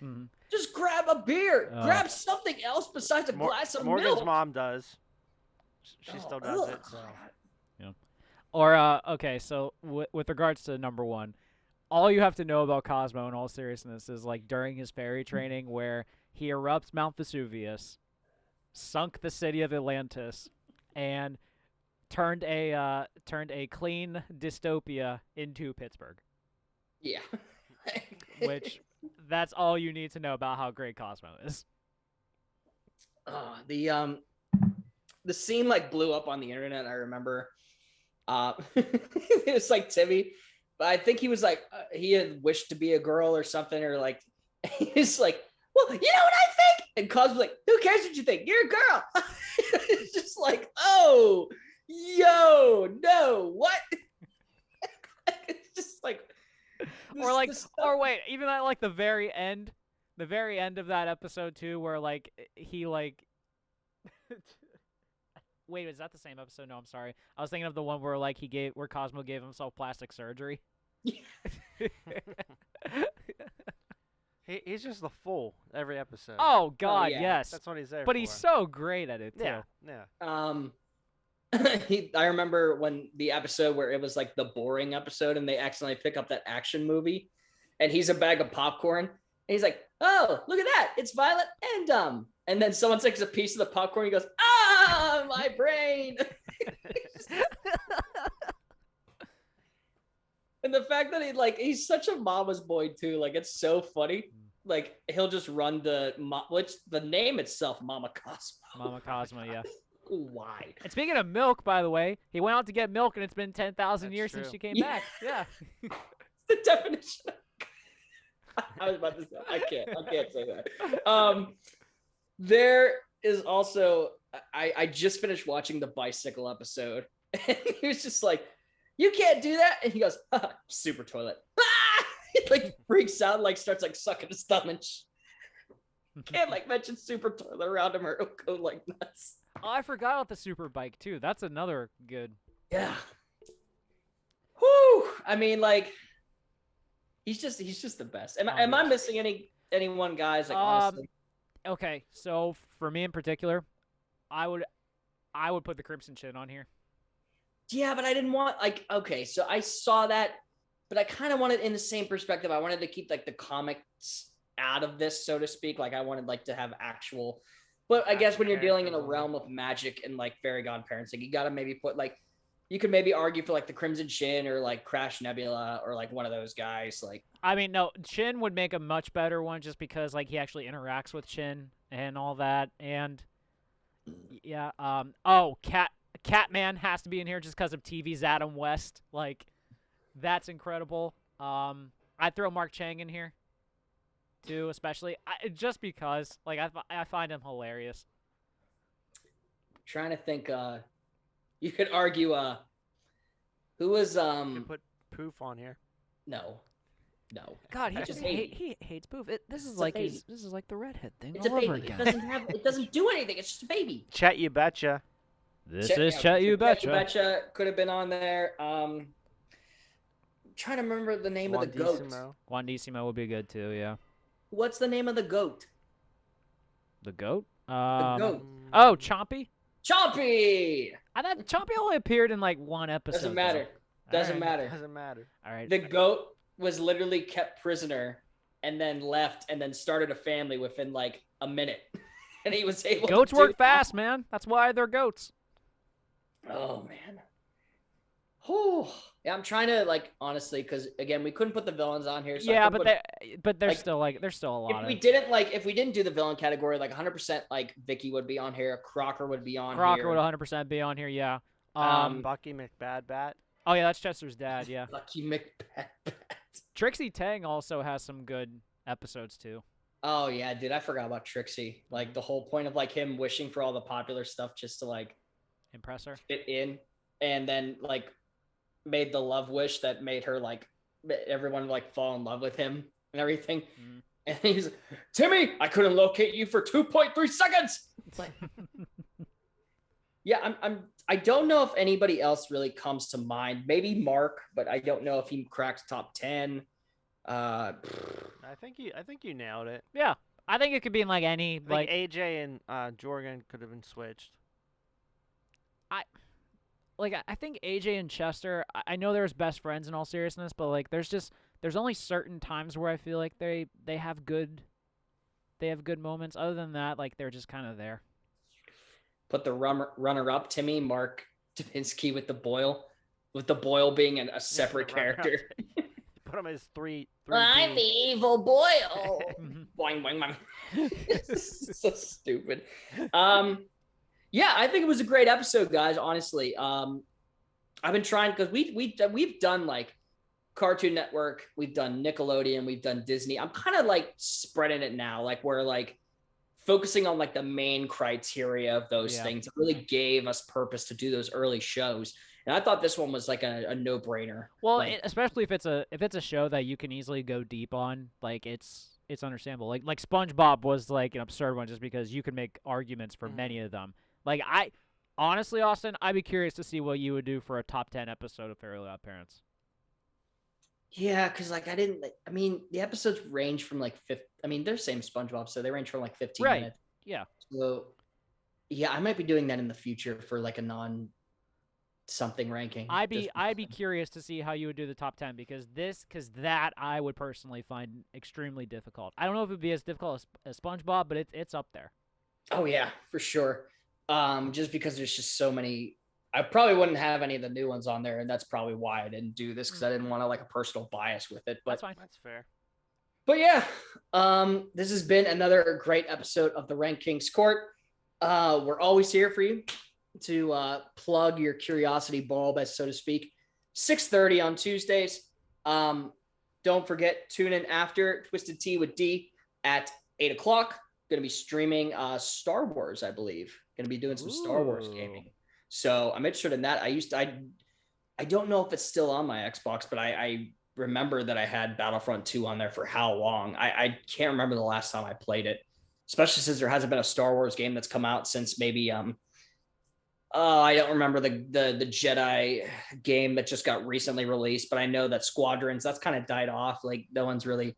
Mhm. Just grab a beer. Oh. Grab something else besides a glass of Morgan's milk. mom does. She Oh, still does it. ugh. So. Or okay, so with regards to number 1, all you have to know about Cosmo in all seriousness is like during his fairy training where he erupts Mount Vesuvius, sunk the city of Atlantis, and turned a clean dystopia into Pittsburgh. Yeah. Which that's all you need to know about how great Cosmo is. The scene like blew up on the internet. I remember. It was like Timmy, but I think he was like he had wished to be a girl or something, or like he's like, well, you know what I think, and Cosmo's like, who cares what you think? You're a girl. It's just like, oh, yo, no, what? It's just like, Or like, or wait, even at like the very end of that episode too, where like he like. Wait, is that the same episode? No, I'm sorry. I was thinking of the one where like where Cosmo gave himself plastic surgery. He's just the fool every episode. Oh God, yeah. yes. That's what he's there But for. he's so great at it too. Yeah. I remember when the episode where it was like the boring episode and they accidentally pick up that action movie and he's a bag of popcorn and he's like, oh, look at that, it's violet and dumb, and then someone takes a piece of the popcorn and he goes, ah, my brain. And the fact that he's such a mama's boy too, like it's so funny. Like he'll just run which the name itself, Mama Cosmo. Mama Cosmo, yeah. Why? And speaking of milk, by the way, he went out to get milk, and it's been 10,000 That's years true. since she came Yeah. back. Yeah. The definition. I was about to say, I can't say that. There is also, I just finished watching the bicycle episode, and he was just like, you can't do that. And he goes, super toilet. He like freaks out, like starts like sucking his thumb and can't like mention super toilet around him or it'll go like nuts. Oh, I forgot about the super bike too. That's another good. Yeah. Whew. I mean, like, he's just the best. Am I missing anyone, guys? Like, honestly. Okay, so for me in particular, I would put the Crimson Chin on here. Yeah, but I didn't want okay, so I saw that, but I kind of wanted in the same perspective. I wanted to keep like the comics out of this, so to speak. Like I wanted like to have actual, but I guess when you're dealing in a realm of magic and like fairy godparents, like you got to maybe put like, you could maybe argue for like the Crimson Chin or like Crash Nebula or like one of those guys. Like, I mean, no, Chin would make a much better one just because like he actually interacts with Chin and all that, and yeah, Catman has to be in here just because of TV's Adam West. Like, that's incredible. I'd throw Mark Chang in here, too, especially just because, like, I find him hilarious. trying to think, you could argue, who was, You can put Poof on here. no. God, he It's a just baby. he hates Poof. This is It's a like baby. this is like the redhead thing It's a all over baby. again. It doesn't do anything. It's just a baby. Chet, you betcha. This is Chet You Betcha. Betcha could have been on there. Trying to remember the name of the goat. Juandissimo. Juandissimo would be good too. Yeah, What's the name of the goat? the goat. The goat. Oh, Chompy. Chompy. I thought Chompy only appeared in like one episode. Doesn't matter. Though. Doesn't matter. Doesn't matter. All right. The goat was literally kept prisoner and then left and then started a family within like a minute. And he was able Goats to work fast, man. That's why they're goats. Oh, man. Oh, yeah, I'm trying to, like, honestly, because, again, we couldn't put the villains on here. So Yeah, but there's like, still a lot if we didn't do the villain category, like 100%, like Vicky would be on here, Crocker would be on Crocker here. would 100% be on here, yeah. Bucky McBadbat. Oh, yeah, that's Chester's dad, yeah. Lucky McBadbat. Trixie Tang also has some good episodes, too. Oh, yeah, dude, I forgot about Trixie. Like, the whole point of, like, him wishing for all the popular stuff just to, like... Impress her? Fit in, and then, like, made the love wish that made her, like, everyone, like, fall in love with him and everything. Mm-hmm. And he's, Timmy, I couldn't locate you for 2.3 seconds! It's like... Yeah, I don't know if anybody else really comes to mind. Maybe Mark, but I don't know if he cracks top 10. I think you nailed it. Yeah, I think it could be in like any like AJ and Jorgen could have been switched. I think AJ and Chester. I know there's best friends in all seriousness, but like there's only certain times where I feel like they have good moments. Other than that, like they're just kind of there. Put the runner up, Timmy, Mark Davinsky with the Boyle being a separate character. Put him as three. I'm the evil Boyle. Boing, boing, boing. So stupid. Yeah, I think it was a great episode, guys. Honestly, I've been trying because we've done like Cartoon Network, we've done Nickelodeon, we've done Disney. I'm kind of like spreading it now, like we're like focusing on like the main criteria of those things. It really gave us purpose to do those early shows. And I thought this one was like a no-brainer. Well, like, especially if it's a show that you can easily go deep on, like it's understandable. Like SpongeBob was like an absurd one just because you could make arguments for many of them. Like honestly, Austin, I'd be curious to see what you would do for a top 10 episode of Fairly Odd Parents. Yeah, because like the episodes range from like they're the same SpongeBob, so they range from like 15 minutes. Yeah. So yeah, I might be doing that in the future for like a something ranking. I'd be curious to see how you would do the top 10 because that I would personally find extremely difficult. I don't know if it would be as difficult as SpongeBob, but it's up there. Oh yeah, for sure. Just because there's just so many. I probably wouldn't have any of the new ones on there, and that's probably why I didn't do this because I didn't want to like a personal bias with it. But that's fine. That's fair. But yeah, this has been another great episode of the RankKing's Court. We're always here for you to plug your curiosity bulb, as so to speak. 6:30 on Tuesdays. Don't forget, tune in after Twisted Tea with D at 8 o'clock. Going to be streaming Star Wars, I believe. Going to be doing some Star Wars gaming. So I'm interested in that. I don't know if it's still on my Xbox, but I remember that I had Battlefront 2 on there for how long. I can't remember the last time I played it, especially since there hasn't been a Star Wars game that's come out since maybe I don't remember the Jedi game that just got recently released, but I know that Squadrons, that's kind of died off. Like no one's really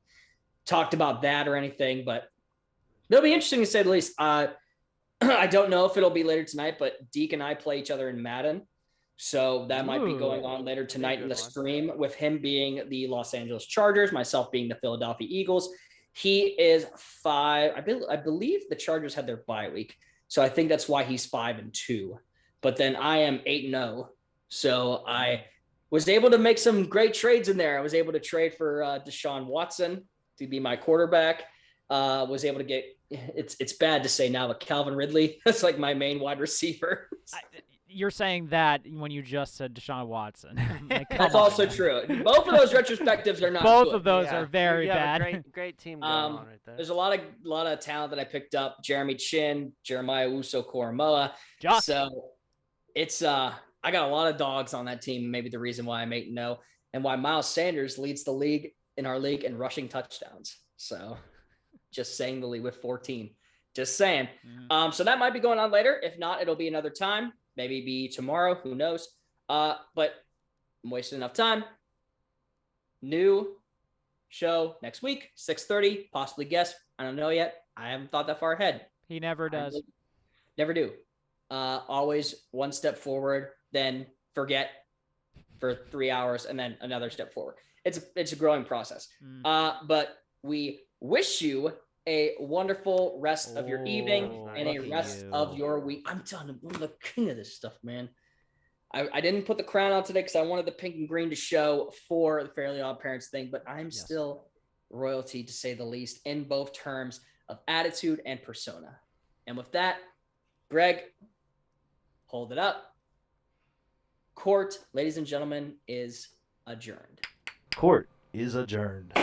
talked about that or anything, but it'll be interesting to say the least. I don't know if it'll be later tonight, but Deke and I play each other in Madden. So that might be going on later tonight in the stream with him being the Los Angeles Chargers, myself being the Philadelphia Eagles. He is 5. I believe the Chargers had their bye week. So I think that's why he's 5-2. But then I am 8-0. So I was able to make some great trades in there. I was able to trade for Deshaun Watson to be my quarterback. Was able to get, it's bad to say now, but Calvin Ridley, that's like my main wide receiver. You're saying that when you just said Deshaun Watson. Like, that's also true. Both of those retrospectives are not Both good. of those are very bad. Great team going on right there. There's a lot of talent that I picked up. Jeremy Chin, Jeremiah Uso-Koromoa. So it's I got a lot of dogs on that team. Maybe the reason why I'm 8-0 and why Miles Sanders leads the league in our league in rushing touchdowns. So just saying, the league with 14. Just saying. So that might be going on later. If not, it'll be another time. Maybe be tomorrow. Who knows? But I'm wasting enough time. New show next week, 6:30. Possibly guest. I don't know yet. I haven't thought that far ahead. He never does. Never do. always one step forward, then forget for 3 hours, and then another step forward. It's a growing process. But we wish you a wonderful rest of your evening and a rest of your week. I'm telling you, I'm the king of this stuff, man. I didn't put the crown on today because I wanted the pink and green to show for the Fairly Odd Parents thing, but I'm still royalty, to say the least, in both terms of attitude and persona. And with that, Greg, hold it up. Court, ladies and gentlemen, is adjourned. Court is adjourned.